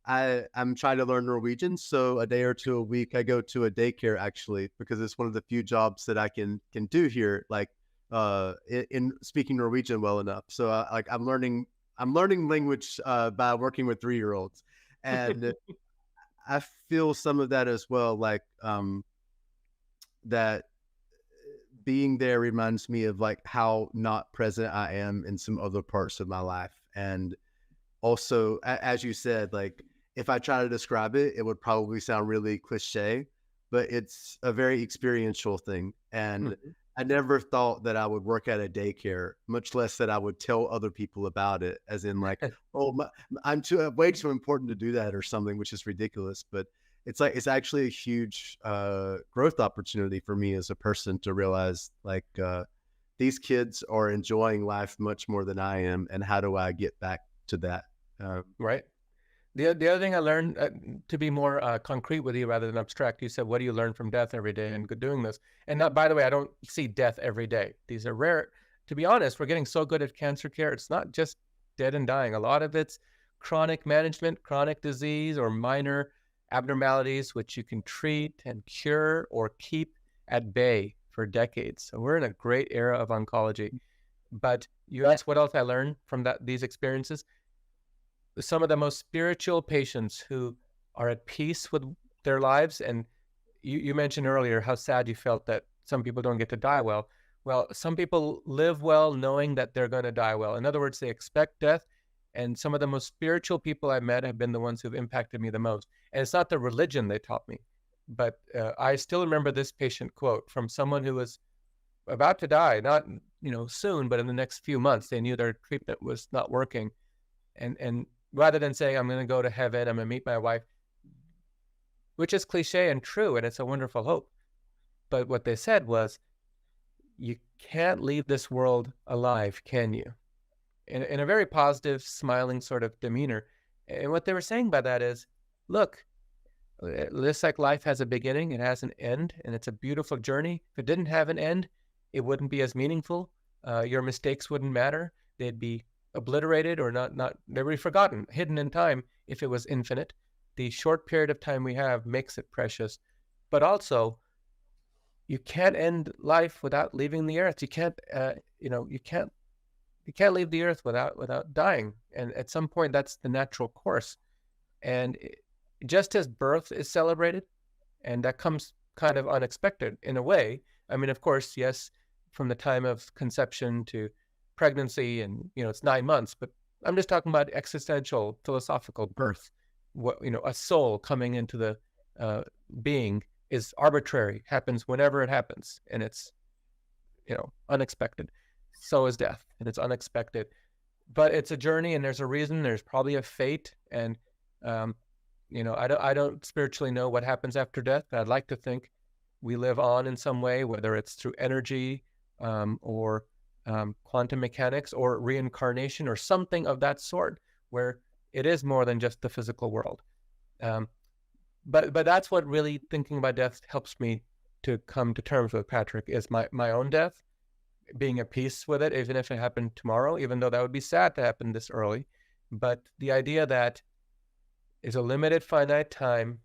I'm trying to learn Norwegian. So a day or two a week, I go to a daycare, actually, because it's one of the few jobs that I can do here, like in speaking Norwegian well enough. So I'm learning language by working with 3-year-olds, and I feel some of that as well. Like that being there reminds me of like how not present I am in some other parts of my life. And also, as you said, like if I try to describe it, it would probably sound really cliche, but it's a very experiential thing. And I never thought that I would work at a daycare, much less that I would tell other people about it, as in like, oh, I'm way too important to do that or something, which is ridiculous. But it's actually a huge growth opportunity for me as a person to realize like these kids are enjoying life much more than I am, and how do I get back to that? Right. The other thing I learned, to be more concrete with you rather than abstract, you said, what do you learn from death every day and doing this? And not, by the way, I don't see death every day. These are rare. To be honest, we're getting so good at cancer care. It's not just dead and dying. A lot of it's chronic management, chronic disease, or minor abnormalities, which you can treat and cure or keep at bay for decades. So we're in a great era of oncology. But you asked what else I learned from these experiences. Some of the most spiritual patients who are at peace with their lives. And you mentioned earlier how sad you felt that some people don't get to die well. Well, some people live well knowing that they're going to die well. In other words, they expect death. And some of the most spiritual people I met have been the ones who've impacted me the most. And it's not the religion they taught me, but I still remember this patient quote from someone who was about to die, not soon, but in the next few months. They knew their treatment was not working, and rather than saying, I'm going to go to heaven, I'm going to meet my wife, which is cliche and true, and it's a wonderful hope. But what they said was, you can't leave this world alive, can you? In a very positive, smiling sort of demeanor. And what they were saying by that is, look, just like life has a beginning, it has an end, and it's a beautiful journey. If it didn't have an end, it wouldn't be as meaningful. Your mistakes wouldn't matter. They'd be obliterated or not they would be forgotten, hidden in time if it was infinite. The short period of time we have makes it precious. But also, you can't end life without leaving the earth. You can't leave the earth without dying. And at some point, that's the natural course. And just as birth is celebrated, and that comes kind of unexpected in a way. I mean, of course, yes, from the time of conception to pregnancy, and it's 9 months, but I'm just talking about existential, philosophical birth. What a soul coming into the being is arbitrary, happens whenever it happens, and it's unexpected. So is death, and it's unexpected, but it's a journey, and there's a reason. There's probably a fate, and I don't spiritually know what happens after death. I'd like to think we live on in some way, whether it's through energy or quantum mechanics or reincarnation or something of that sort, where it is more than just the physical world. But that's what really thinking about death helps me to come to terms with, Patrick, is my own death, being at peace with it, even if it happened tomorrow, even though that would be sad to happen this early. But the idea that is a limited, finite time,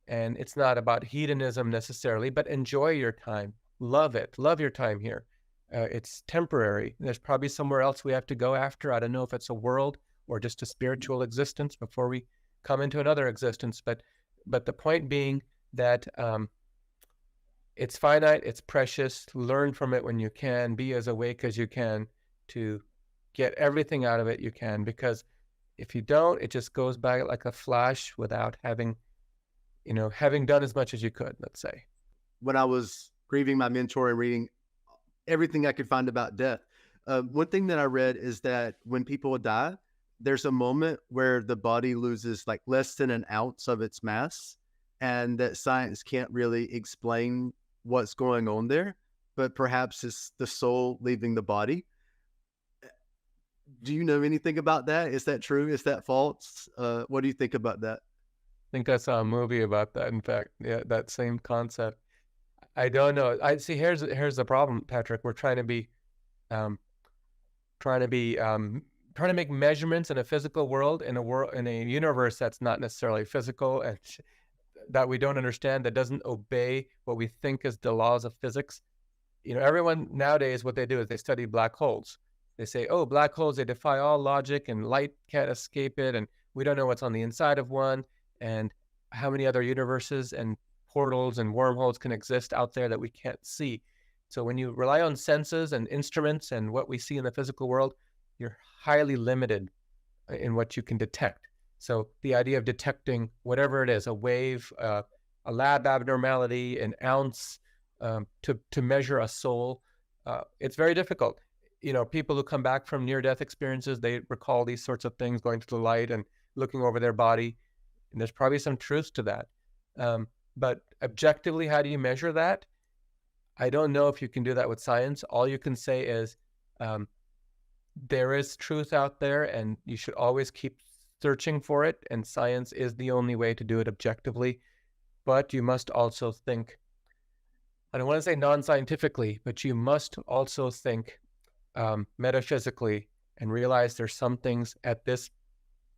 and it's not about hedonism necessarily, but enjoy your time, love it, love your time here. It's temporary. There's probably somewhere else we have to go after. I don't know if it's a world or just a spiritual existence before we come into another existence. But the point being that it's finite, it's precious. Learn from it when you can. Be as awake as you can to get everything out of it you can. Because if you don't, it just goes by like a flash without having done as much as you could, let's say. When I was grieving my mentor and reading everything I could find about death, one thing that I read is that when people die, there's a moment where the body loses like less than an ounce of its mass, and that science can't really explain what's going on there, but perhaps it's the soul leaving the body. Do you know anything about that? Is that true? Is that false? What do you think about that? I think I saw a movie about that. In fact, yeah, that same concept. I don't know. I see. Here's the problem, Patrick. We're trying to make measurements in a physical world, in a universe that's not necessarily physical, and that we don't understand, that doesn't obey what we think is the laws of physics. Everyone nowadays, what they do is they study black holes. They say, oh, black holes, they defy all logic, and light can't escape it, and we don't know what's on the inside of one, and how many other universes and portals and wormholes can exist out there that we can't see. So when you rely on senses and instruments and what we see in the physical world, you're highly limited in what you can detect. So the idea of detecting whatever it is, a wave, a lab abnormality, an ounce, to measure a soul, it's very difficult. People who come back from near-death experiences, they recall these sorts of things, going to the light and looking over their body. And there's probably some truth to that. But objectively, how do you measure that? I don't know if you can do that with science. All you can say is um, there is truth out there, and you should always keep searching for it. And science is the only way to do it objectively. But you must also think, I don't want to say non-scientifically, but you must also think metaphysically and realize there's some things at this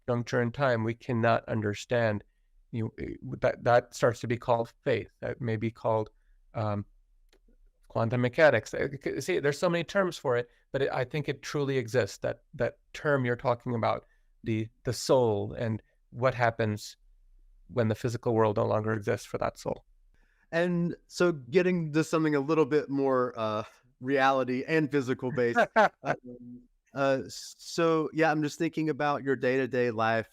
juncture in time we cannot understand. That starts to be called faith. That may be called quantum mechanics. See, there's so many terms for it, but I think it truly exists. That term you're talking about, the soul, and what happens when the physical world no longer exists for that soul. And so getting to something a little bit more reality and physical based. So yeah, I'm just thinking about your day-to-day life,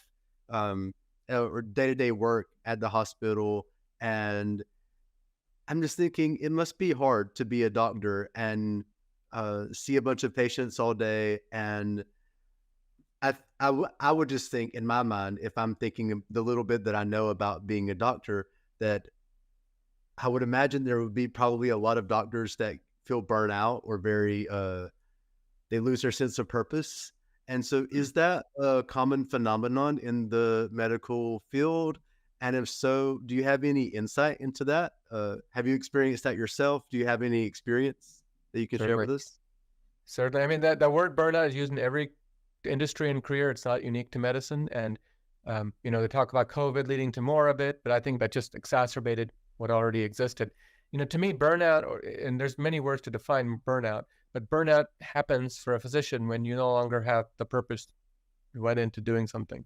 or day-to-day work at the hospital. And I'm just thinking it must be hard to be a doctor and see a bunch of patients all day. And I would just think in my mind, if I'm thinking of the little bit that I know about being a doctor, that I would imagine there would be probably a lot of doctors that feel burnout or very, they lose their sense of purpose. And so is that a common phenomenon in the medical field? And if so, do you have any insight into that? Have you experienced that yourself? Do you have any experience that you can share Certainly. with us? Certainly. I mean, that the word burnout is used in every industry and career. It's not unique to medicine. And, they talk about COVID leading to more of it, but I think that just exacerbated what already existed. To me, burnout, and there's many words to define burnout, but burnout happens for a physician when you no longer have the purpose you went into doing something.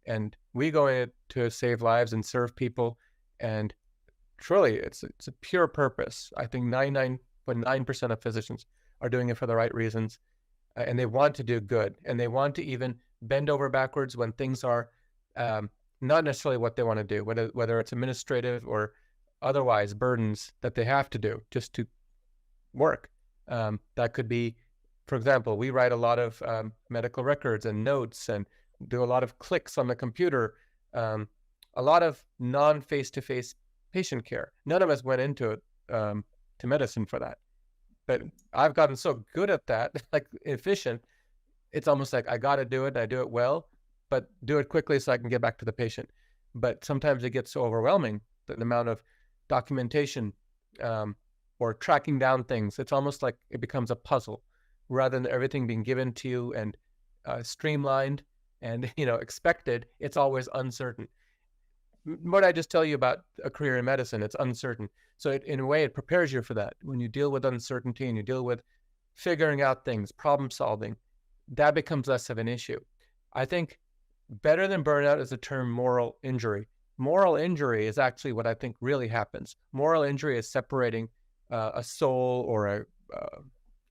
And we go in to save lives and serve people. And truly, it's a pure purpose. I think 99.9% of physicians are doing it for the right reasons. And they want to do good. And they want to even bend over backwards when things are not necessarily what they want to do, whether it's administrative or otherwise burdens that they have to do just to work. That could be, for example, we write a lot of medical records and notes and do a lot of clicks on the computer, a lot of non-face-to-face patient care. None of us went into it to medicine for that. But I've gotten so good at that, like efficient, it's almost like I got to do it, and I do it well, but do it quickly so I can get back to the patient. But sometimes it gets so overwhelming, the amount of documentation or tracking down things. It's almost like it becomes a puzzle rather than everything being given to you and streamlined and expected. It's always uncertain. What I just tell you about a career in medicine, it's uncertain. So in a way, it prepares you for that. When you deal with uncertainty and you deal with figuring out things, problem solving, that becomes less of an issue. I think better than burnout is the term moral injury. Moral injury is actually what I think really happens. Moral injury is separating a soul or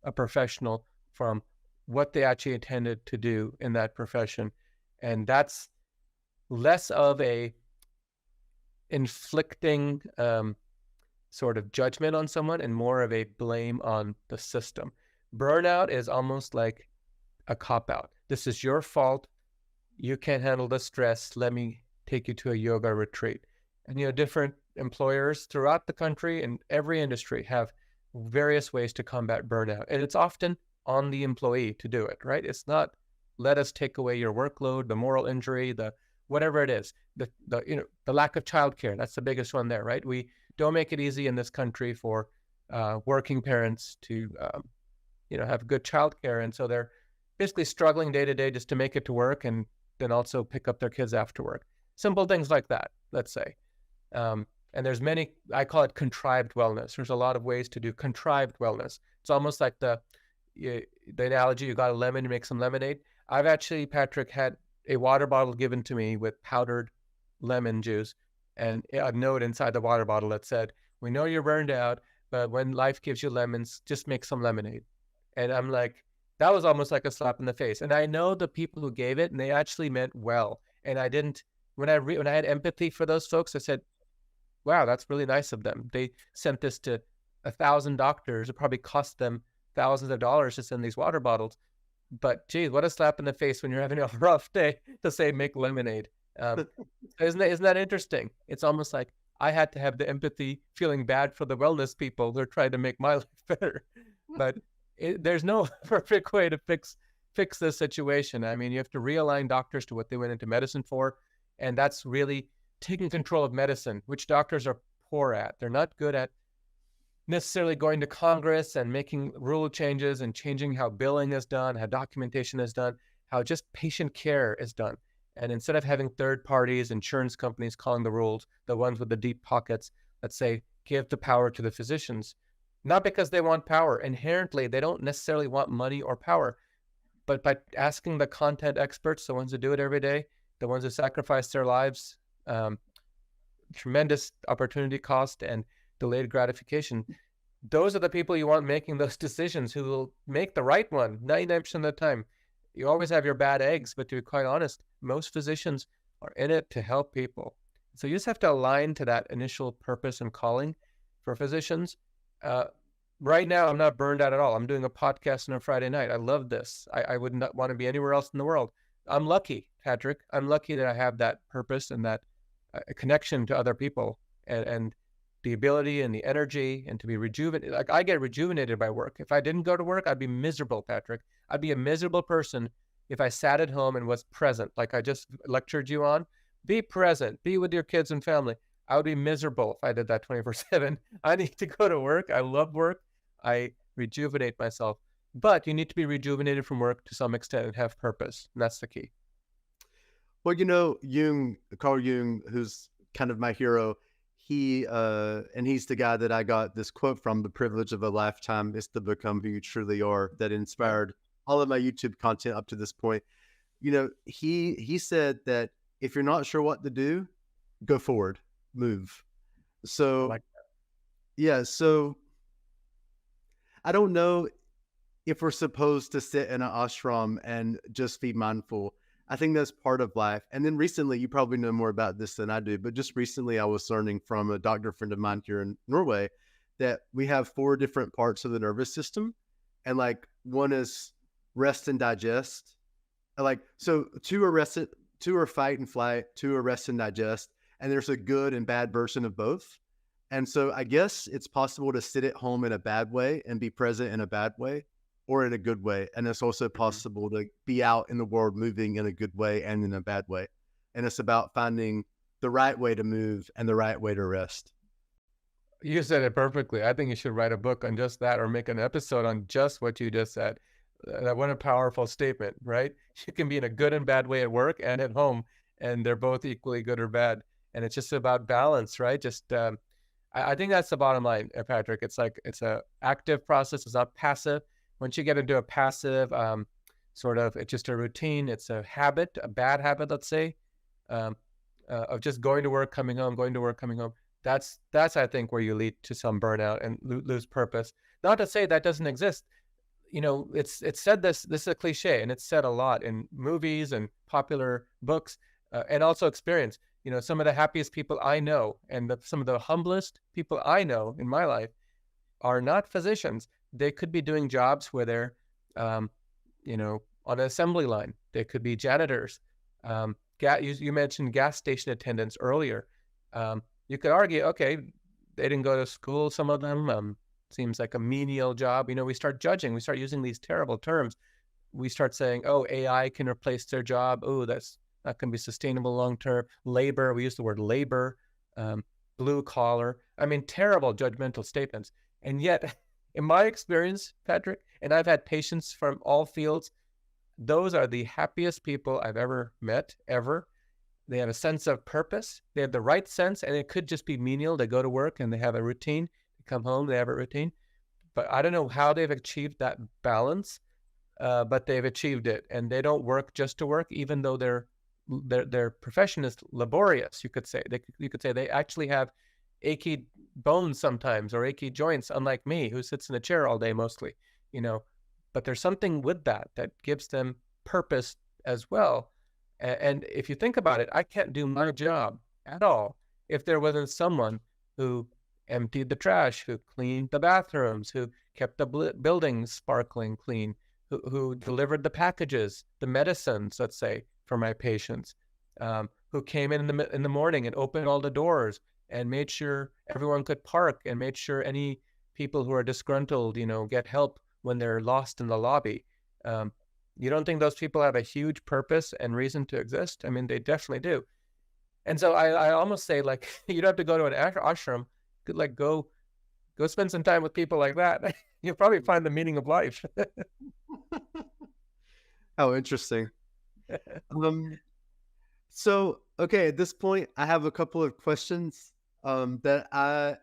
a professional from what they actually intended to do in that profession. And that's less of a inflicting sort of judgment on someone and more of a blame on the system. Burnout is almost like a cop-out. This is your fault. You can't handle the stress. Let me take you to a yoga retreat. And different employers throughout the country and every industry have various ways to combat burnout. And it's often on the employee to do it, right? It's not let us take away your workload, the moral injury, the whatever it is, the lack of childcare. That's the biggest one there, right? We don't make it easy in this country for working parents to have good childcare, and so they're basically struggling day to day just to make it to work and then also pick up their kids after work. Simple things like that, let's say. And there's many, I call it contrived wellness. There's a lot of ways to do contrived wellness. It's almost like the analogy, you got a lemon, you make some lemonade. I've actually, Patrick, had a water bottle given to me with powdered lemon juice and a note inside the water bottle that said, we know you're burned out, but when life gives you lemons, just make some lemonade. And I'm like, that was almost like a slap in the face. And I know the people who gave it, and they actually meant well. And I didn't, when I had empathy for those folks, I said, wow, that's really nice of them. They sent this to 1,000 doctors. It probably cost them thousands of dollars to send these water bottles. But geez, what a slap in the face when you're having a rough day to say make lemonade. Isn't that interesting? It's almost like I had to have the empathy, feeling bad for the wellness people who are trying to make my life better. But there's no perfect way to fix this situation. I mean, you have to realign doctors to what they went into medicine for, and that's really taking control of medicine, which doctors are poor at. They're not good at necessarily going to Congress and making rule changes and changing how billing is done, how documentation is done, how just patient care is done. And instead of having third parties, insurance companies calling the rules, the ones with the deep pockets that say, give the power to the physicians, not because they want power. Inherently, they don't necessarily want money or power, but by asking the content experts, the ones who do it every day, the ones who sacrifice their lives, tremendous opportunity cost and delayed gratification, those are the people you want making those decisions, who will make the right one 99% of the time. You always have your bad eggs, but to be quite honest, most physicians are in it to help people. So you just have to align to that initial purpose and calling for physicians. Right now, I'm not burned out at all. I'm doing a podcast on a Friday night. I love this. I would not want to be anywhere else in the world. I'm lucky, Patrick. I'm lucky that I have that purpose and that connection to other people, and the ability and the energy, and to be rejuvenated. Like, I get rejuvenated by work. If I didn't go to work, I'd be miserable, Patrick. I'd be a miserable person if I sat at home and was present, like I just lectured you on. Be present. Be with your kids and family. I would be miserable if I did that 24/7. I need to go to work. I love work. I rejuvenate myself. But you need to be rejuvenated from work to some extent and have purpose. And that's the key. Well, Carl Jung, who's kind of my hero, and he's the guy that I got this quote from, "The privilege of a lifetime is to become who you truly are," that inspired all of my YouTube content up to this point. He said that if you're not sure what to do, go forward, move. So, Like, yeah, so I don't know if we're supposed to sit in an ashram and just be mindful. I think that's part of life. And then recently, you probably know more about this than I do, but just recently I was learning from a doctor friend of mine here in Norway that we have 4 different parts of the nervous system. And like, one is rest and digest. So 2 are fight and flight, 2 are rest and digest. And there's a good and bad version of both. And so I guess it's possible to sit at home in a bad way and be present in a bad way, or in a good way. And it's also possible to be out in the world moving in a good way and in a bad way. And it's about finding the right way to move and the right way to rest. you said it perfectly. I think you should write a book on just that, or make an episode on just what you just said. What a powerful statement, right? You can be in a good and bad way at work and at home, and they're both equally good or bad. And it's just about balance, right? I think that's the bottom line, Patrick. It's like, it's a active process. It's not passive. Once you get into a passive it's just a routine. It's a habit, a bad habit, let's say, of just going to work, coming home, going to work, coming home. That's I think where you lead to some burnout and lose purpose. Not to say that doesn't exist. It's said, this is a cliche, and it's said a lot in movies and popular books, and also experience. Some of the happiest people I know, and some of the humblest people I know in my life, are not physicians. They could be doing jobs where they're, on an assembly line. They could be janitors. You mentioned gas station attendants earlier. You could argue, okay, they didn't go to school, some of them. Seems like a menial job. We start judging. We start using these terrible terms. We start saying, oh, AI can replace their job. Oh, that's not going to be sustainable long-term. Labor, we use the word labor. Blue collar. I mean, terrible judgmental statements. And yet, in my experience, Patrick, and I've had patients from all fields, those are the happiest people I've ever met, ever. They have a sense of purpose. They have the right sense, and it could just be menial. They go to work and they have a routine. They come home, they have a routine. But I don't know how they've achieved that balance, but they've achieved it. And they don't work just to work, even though their profession is laborious, you could say. You could say they actually have achy bones sometimes, or achy joints, unlike me, who sits in a chair all day mostly, but there's something with that gives them purpose as well. And if you think about it, I can't do my job at all if there wasn't someone who emptied the trash, who cleaned the bathrooms, who kept the buildings sparkling clean, who delivered the packages, the medicines, let's say, for my patients, who who came in the morning and opened all the doors and made sure everyone could park and made sure any people who are disgruntled, get help when they're lost in the lobby. Um, you don't think those people have a huge purpose and reason to exist? I mean, they definitely do. And so I almost say, like, you don't have to go to an ashram. You could, like, go spend some time with people like that. You'll probably find the meaning of life. How interesting. Um, so, okay, at this point, I have a couple of questions that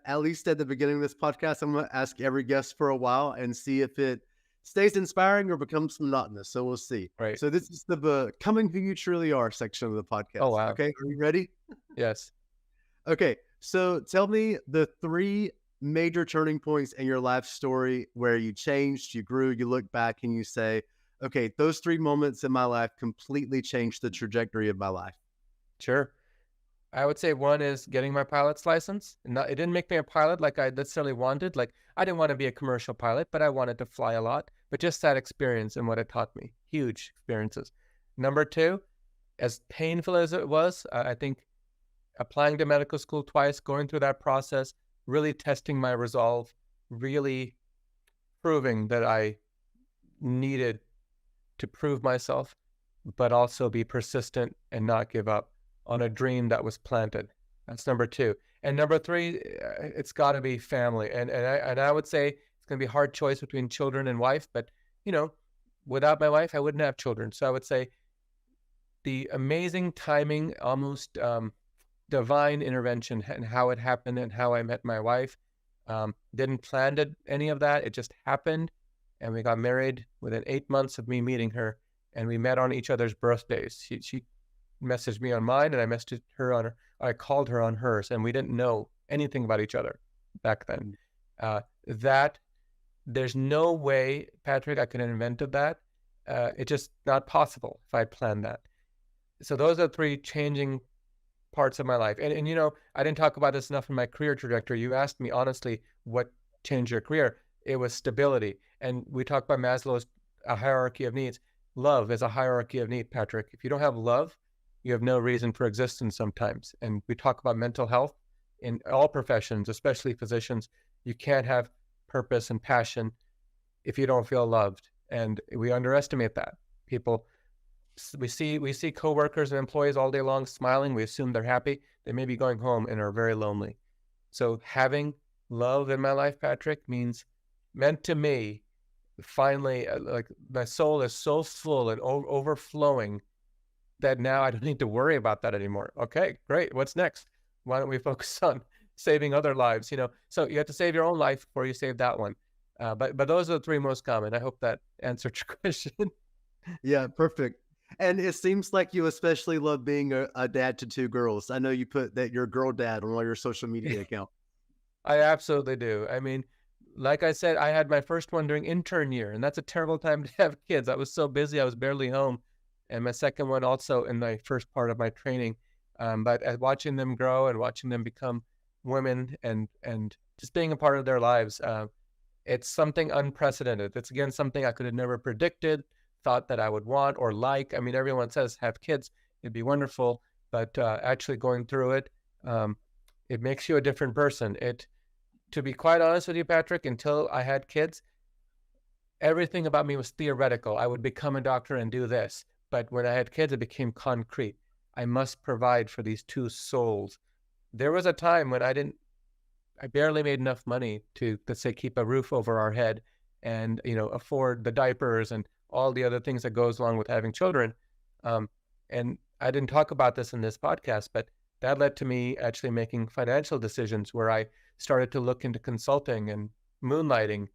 at least at the beginning of this podcast, I'm going to ask every guest for a while and see if it stays inspiring or becomes monotonous. So we'll see. Right. So this is the Becoming Who You Truly Are section of the podcast. Oh, wow. Okay, are you ready? Yes. Okay, so tell me the 3 major turning points in your life story where you changed, you grew, you look back and you say, okay, those 3 moments in my life completely changed the trajectory of my life. Sure. I would say one is getting my pilot's license. It didn't make me a pilot like I necessarily wanted. Like, I didn't want to be a commercial pilot, but I wanted to fly a lot. But just that experience and what it taught me, huge experiences. Number 2, as painful as it was, I think applying to medical school twice, going through that process, really testing my resolve, really proving that I needed to prove myself, but also be persistent and not give up on a dream that was planted. That's number 2. And number 3, it's got to be family. And I would say it's going to be a hard choice between children and wife, but without my wife, I wouldn't have children. So I would say the amazing timing, almost divine intervention, and how it happened and how I met my wife. Didn't plan any of that. It just happened. And we got married within 8 months of me meeting her. And we met on each other's birthdays. She messaged me on mine, and I messaged her on her. I called her on hers, and we didn't know anything about each other back then. That there's no way, Patrick, I could have invented that. It's just not possible if I planned that. So those are 3 changing parts of my life. And I didn't talk about this enough in my career trajectory. You asked me honestly, what changed your career? It was stability. And we talked about Maslow's hierarchy of needs. Love is a hierarchy of need, Patrick. If you don't have love, you have no reason for existence sometimes. And we talk about mental health in all professions, especially physicians. You can't have purpose and passion if you don't feel loved. And we underestimate that. People, we see coworkers and employees all day long smiling. We assume they're happy. They may be going home and are very lonely. So having love in my life, Patrick, meant to me, finally, like, my soul is so full and overflowing that now I don't need to worry about that anymore. Okay, great. What's next? Why don't we focus on saving other lives? So you have to save your own life before you save that one. But those are the 3 most common. I hope that answered your question. Yeah, perfect. And it seems like you especially love being a dad to 2 girls. I know you put that you're girl dad on all your social media account. I absolutely do. I mean, like I said, I had my first one during intern year, and that's a terrible time to have kids. I was so busy, I was barely home. And my second one also in my first part of my training. But watching them grow and watching them become women and just being a part of their lives, it's something unprecedented. It's, again, something I could have never predicted, thought that I would want or like. I mean, everyone says have kids, it'd be wonderful. But actually going through it, it makes you a different person. To be quite honest with you, Patrick, until I had kids, everything about me was theoretical. I would become a doctor and do this. But when I had kids, it became concrete. I must provide for these 2 souls. There was a time when I barely made enough money to, let's say, keep a roof over our head and, afford the diapers and all the other things that goes along with having children. And I didn't talk about this in this podcast, but that led to me actually making financial decisions where I started to look into consulting and moonlighting.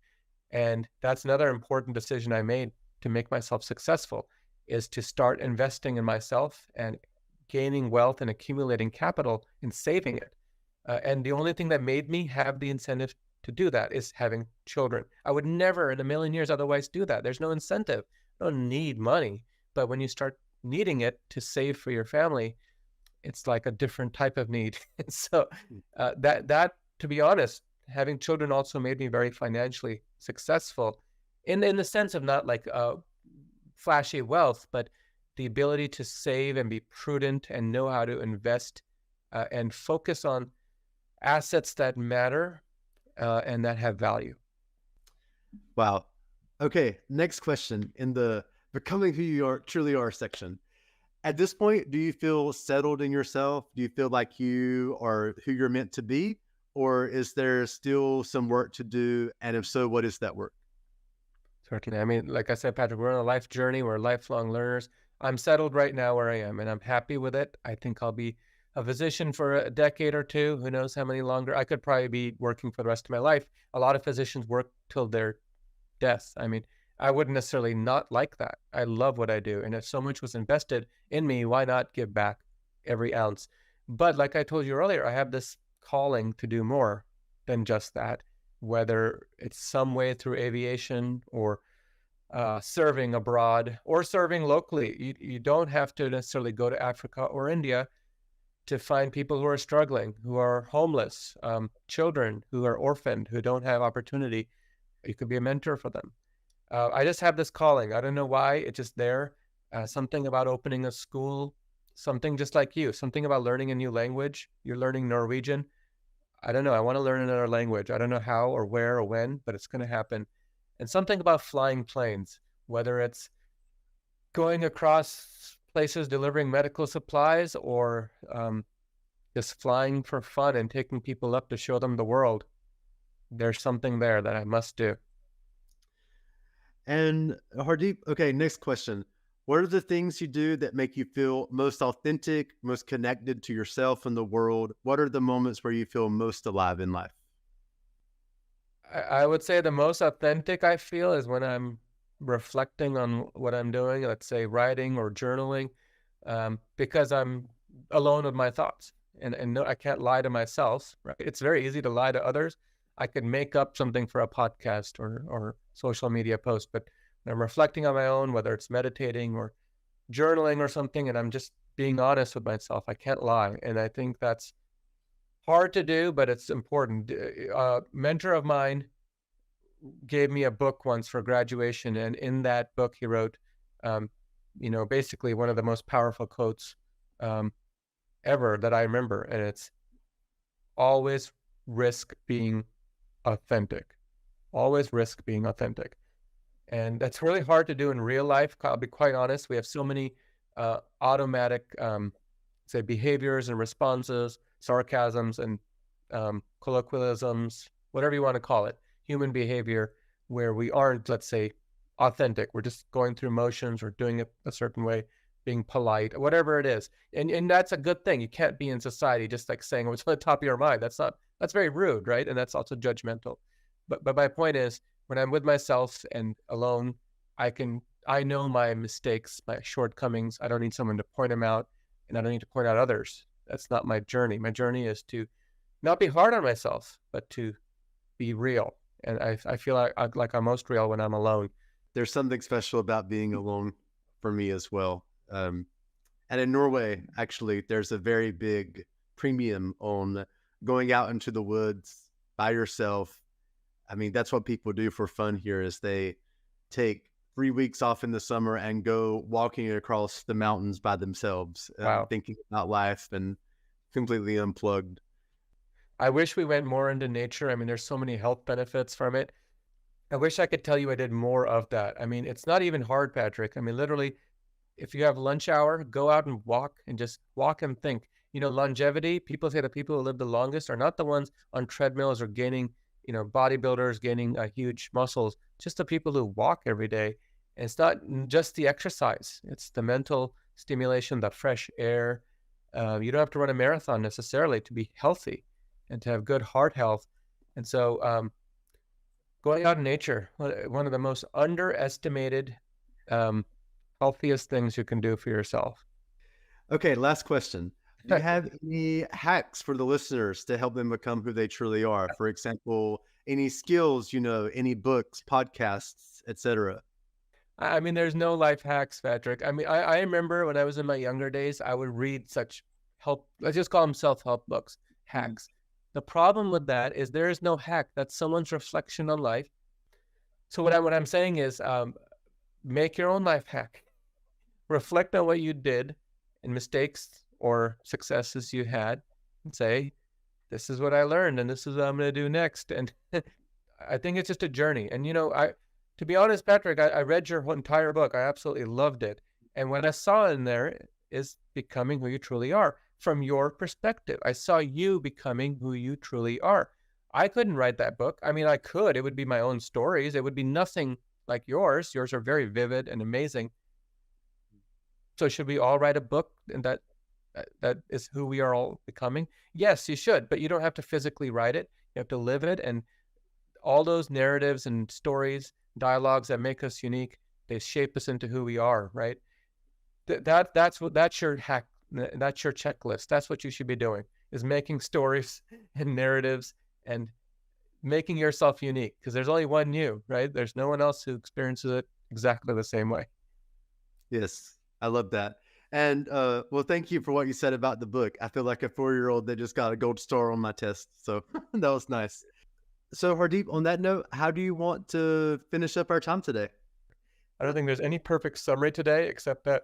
And that's another important decision I made to make myself successful, is to start investing in myself and gaining wealth and accumulating capital and saving it. And the only thing that made me have the incentive to do that is having children. I would never in a million years otherwise do that. There's no incentive. I don't need money. But when you start needing it to save for your family, it's like a different type of need. And so that, to be honest, having children also made me very financially successful in the sense of not like flashy wealth, but the ability to save and be prudent and know how to invest and focus on assets that matter and that have value. Wow. Okay, next question in the becoming who you are truly are section. At this point, do you feel settled in yourself? Do you feel like you are who you're meant to be? Or is there still some work to do? And if so, what is that work? Certainly. I mean, like I said, Patrick, we're on a life journey. We're lifelong learners. I'm settled right now where I am, and I'm happy with it. I think I'll be a physician for a decade or two. Who knows how many longer? I could probably be working for the rest of my life. A lot of physicians work till their death. I mean, I wouldn't necessarily not like that. I love what I do. And if so much was invested in me, why not give back every ounce? But like I told you earlier, I have this calling to do more than just that, whether it's some way through aviation or serving abroad or serving locally. You don't have to necessarily go to Africa or India to find people who are struggling, who are homeless, children who are orphaned, who don't have opportunity. You could be a mentor for them. I just have this calling. I don't know why. It's just there. Something about opening a school, something just like you, something about learning a new language. You're learning Norwegian. I don't know. I want to learn another language. I don't know how or where or when, but it's going to happen. And something about flying planes, whether it's going across places delivering medical supplies or just flying for fun and taking people up to show them the world. There's something there that I must do. And Hardeep, okay, next question. What are the things you do that make you feel most authentic, most connected to yourself and the world? What are the moments where you feel most alive in life? I would say the most authentic I feel is when I'm reflecting on what I'm doing, let's say writing or journaling, because I'm alone with my thoughts. And no, I can't lie to myself. Right? It's very easy to lie to others. I could make up something for a podcast or social media post, but when I'm reflecting on my own, whether it's meditating or journaling or something, and I'm just being honest with myself, I can't lie. And I think that's hard to do, but it's important. A mentor of mine gave me a book once for graduation, and in that book, he wrote, basically one of the most powerful quotes ever that I remember, and it's always risk being authentic. Always risk being authentic. And that's really hard to do in real life. I'll be quite honest. We have so many automatic, say, behaviors and responses, sarcasms and colloquialisms, whatever you want to call it, human behavior, where we aren't, let's say, authentic. We're just going through motions or doing it a certain way, being polite, whatever it is. And that's a good thing. You can't be in society just like saying what's on the top of your mind. That's very rude, right? And that's also judgmental. But my point is, when I'm with myself and alone, I know my mistakes, my shortcomings. I don't need someone to point them out, and I don't need to point out others. That's not my journey. My journey is to not be hard on myself, but to be real. And I feel like I'm most real when I'm alone. There's something special about being alone for me as well. And in Norway, actually, there's a very big premium on going out into the woods by yourself. I mean, that's what people do for fun here is they take 3 weeks off in the summer and go walking across the mountains by themselves, Wow. thinking about life and completely unplugged. I wish we went more into nature. I mean, there's so many health benefits from it. I wish I could tell you I did more of that. I mean, it's not even hard, Patrick. I mean, literally, if you have lunch hour, go out and walk and just walk and think. Longevity, people say the people who live the longest are not the ones on treadmills or gaining, bodybuilders gaining huge muscles, just the people who walk every day. And it's not just the exercise, it's the mental stimulation, the fresh air. You don't have to run a marathon necessarily to be healthy and to have good heart health. And so going out in nature, one of the most underestimated, healthiest things you can do for yourself. Okay, last question. Do you have any hacks for the listeners to help them become who they truly are? For example, any skills, any books, podcasts, etc. I mean, there's no life hacks, Patrick. I mean, I remember when I was in my younger days, I would read such let's just call them self-help books, hacks. The problem with that is there is no hack. That's someone's reflection on life. So what I'm saying is make your own life hack. reflect on what you did and mistakes or successes you had and say, this is what I learned and this is what I'm going to do next. And I think it's just a journey. And, to be honest, Patrick, I read your whole entire book. I absolutely loved it. And what I saw in there is becoming who you truly are from your perspective. I saw you becoming who you truly are. I couldn't write that book. I mean, I could. It would be my own stories. It would be nothing like yours. Yours are very vivid and amazing. So should we all write a book and that is who we are all becoming? Yes, you should, but you don't have to physically write it. You have to live it. And all those narratives and stories, dialogues that make us unique, they shape us into who we are, right? That's your hack. That's your checklist. That's what you should be doing, is making stories and narratives and making yourself unique, because there's only one you, right? There's no one else who experiences it exactly the same way. Yes, I love that. And well, thank you for what you said about the book. I feel like a 4-year-old that just got a gold star on my test. So that was nice. So Hardeep, on that note, how do you want to finish up our time today? I don't think there's any perfect summary today, except that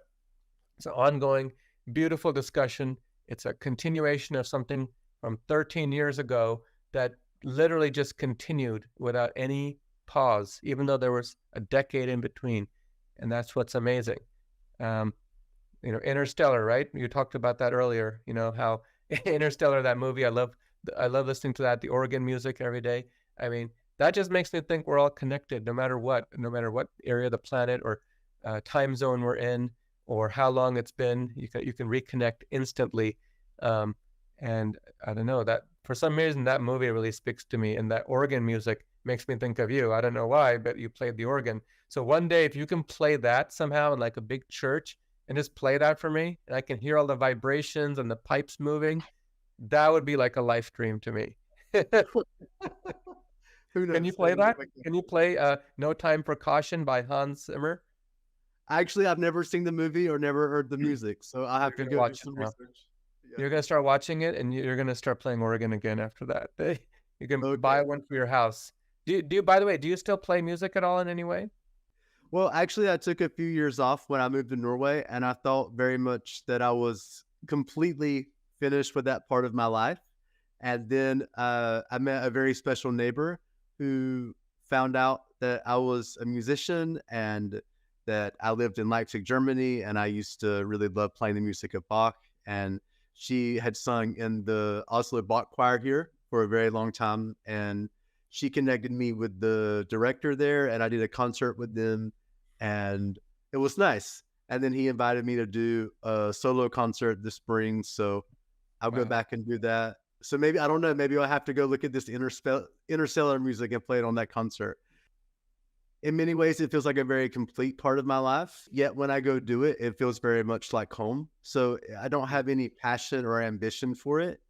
it's an ongoing, beautiful discussion. It's a continuation of something from 13 years ago that literally just continued without any pause, even though there was a decade in between. And that's what's amazing. Interstellar, right? You talked about that earlier, how Interstellar, that movie, I love listening to that, the organ music every day. I mean, that just makes me think we're all connected, no matter what area of the planet or time zone we're in, or how long it's been. You can reconnect instantly. And I don't know, that for some reason that movie really speaks to me, and that organ music makes me think of you. I don't know why, but you played the organ. So one day, if you can play that somehow in like a big church and just play that for me, and I can hear all the vibrations and the pipes moving, that would be like a life dream to me. Who knows? Can you play that? Can you play No Time for Caution by Hans Zimmer? Actually, I've never seen the movie or never heard the music, so I have to go do some research. Yeah. You're going to start watching it, and you're going to start playing organ again after that. You can buy one for your house. Do you, by the way, do you still play music at all in any way? Well, actually, I took a few years off when I moved to Norway, and I thought very much that I was completely finished with that part of my life. And then I met a very special neighbor who found out that I was a musician and that I lived in Leipzig, Germany, and I used to really love playing the music of Bach. And she had sung in the Oslo Bach choir here for a very long time. And she connected me with the director there, and I did a concert with them, and it was nice. And then he invited me to do a solo concert this spring. So I'll go back and do that. So maybe, I don't know, maybe I'll have to go look at this Interstellar music and play it on that concert. In many ways, it feels like a very complete part of my life. Yet when I go do it, it feels very much like home. So I don't have any passion or ambition for it.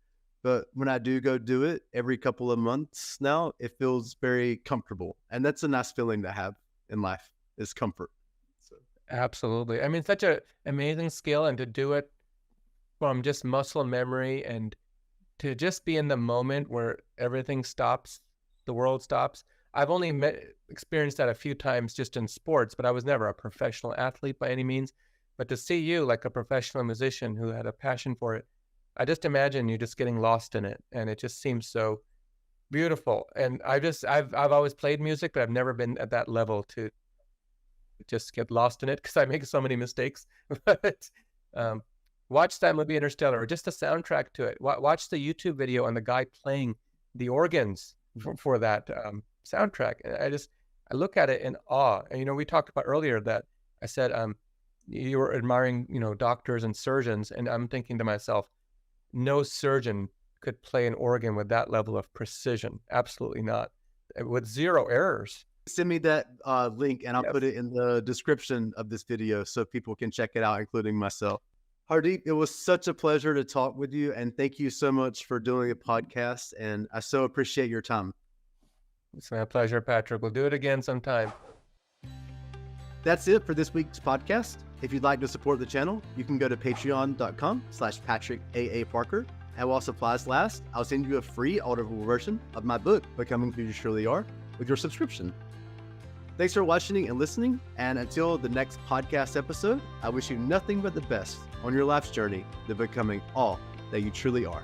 But when I do go do it every couple of months now, it feels very comfortable. And that's a nice feeling to have in life, is comfort. So. Absolutely. I mean, such an amazing skill, and to do it from just muscle memory and to just be in the moment where everything stops, the world stops. I've only experienced that a few times just in sports, but I was never a professional athlete by any means. But to see you like a professional musician who had a passion for it, I just imagine you just getting lost in it, and it just seems so beautiful. And I've always played music, but I've never been at that level to just get lost in it, because I make so many mistakes. But watch that movie Interstellar, or just the soundtrack to it. Watch the YouTube video on the guy playing the organs for that soundtrack. And I look at it in awe. And we talked about earlier that I said you were admiring doctors and surgeons, and I'm thinking to myself, no surgeon could play an organ with that level of precision. Absolutely not. With zero errors. Send me that link, and I'll put it in the description of this video so people can check it out, including myself. Hardeep, it was such a pleasure to talk with you, and thank you so much for doing a podcast, and I so appreciate your time. It's my pleasure, Patrick. We'll do it again sometime. That's it for this week's podcast. If you'd like to support the channel, you can go to patreon.com/PatrickAAParker. And while supplies last, I'll send you a free audible version of my book, Becoming Who You Truly Are, with your subscription. Thanks for watching and listening. And until the next podcast episode, I wish you nothing but the best on your life's journey to becoming all that you truly are.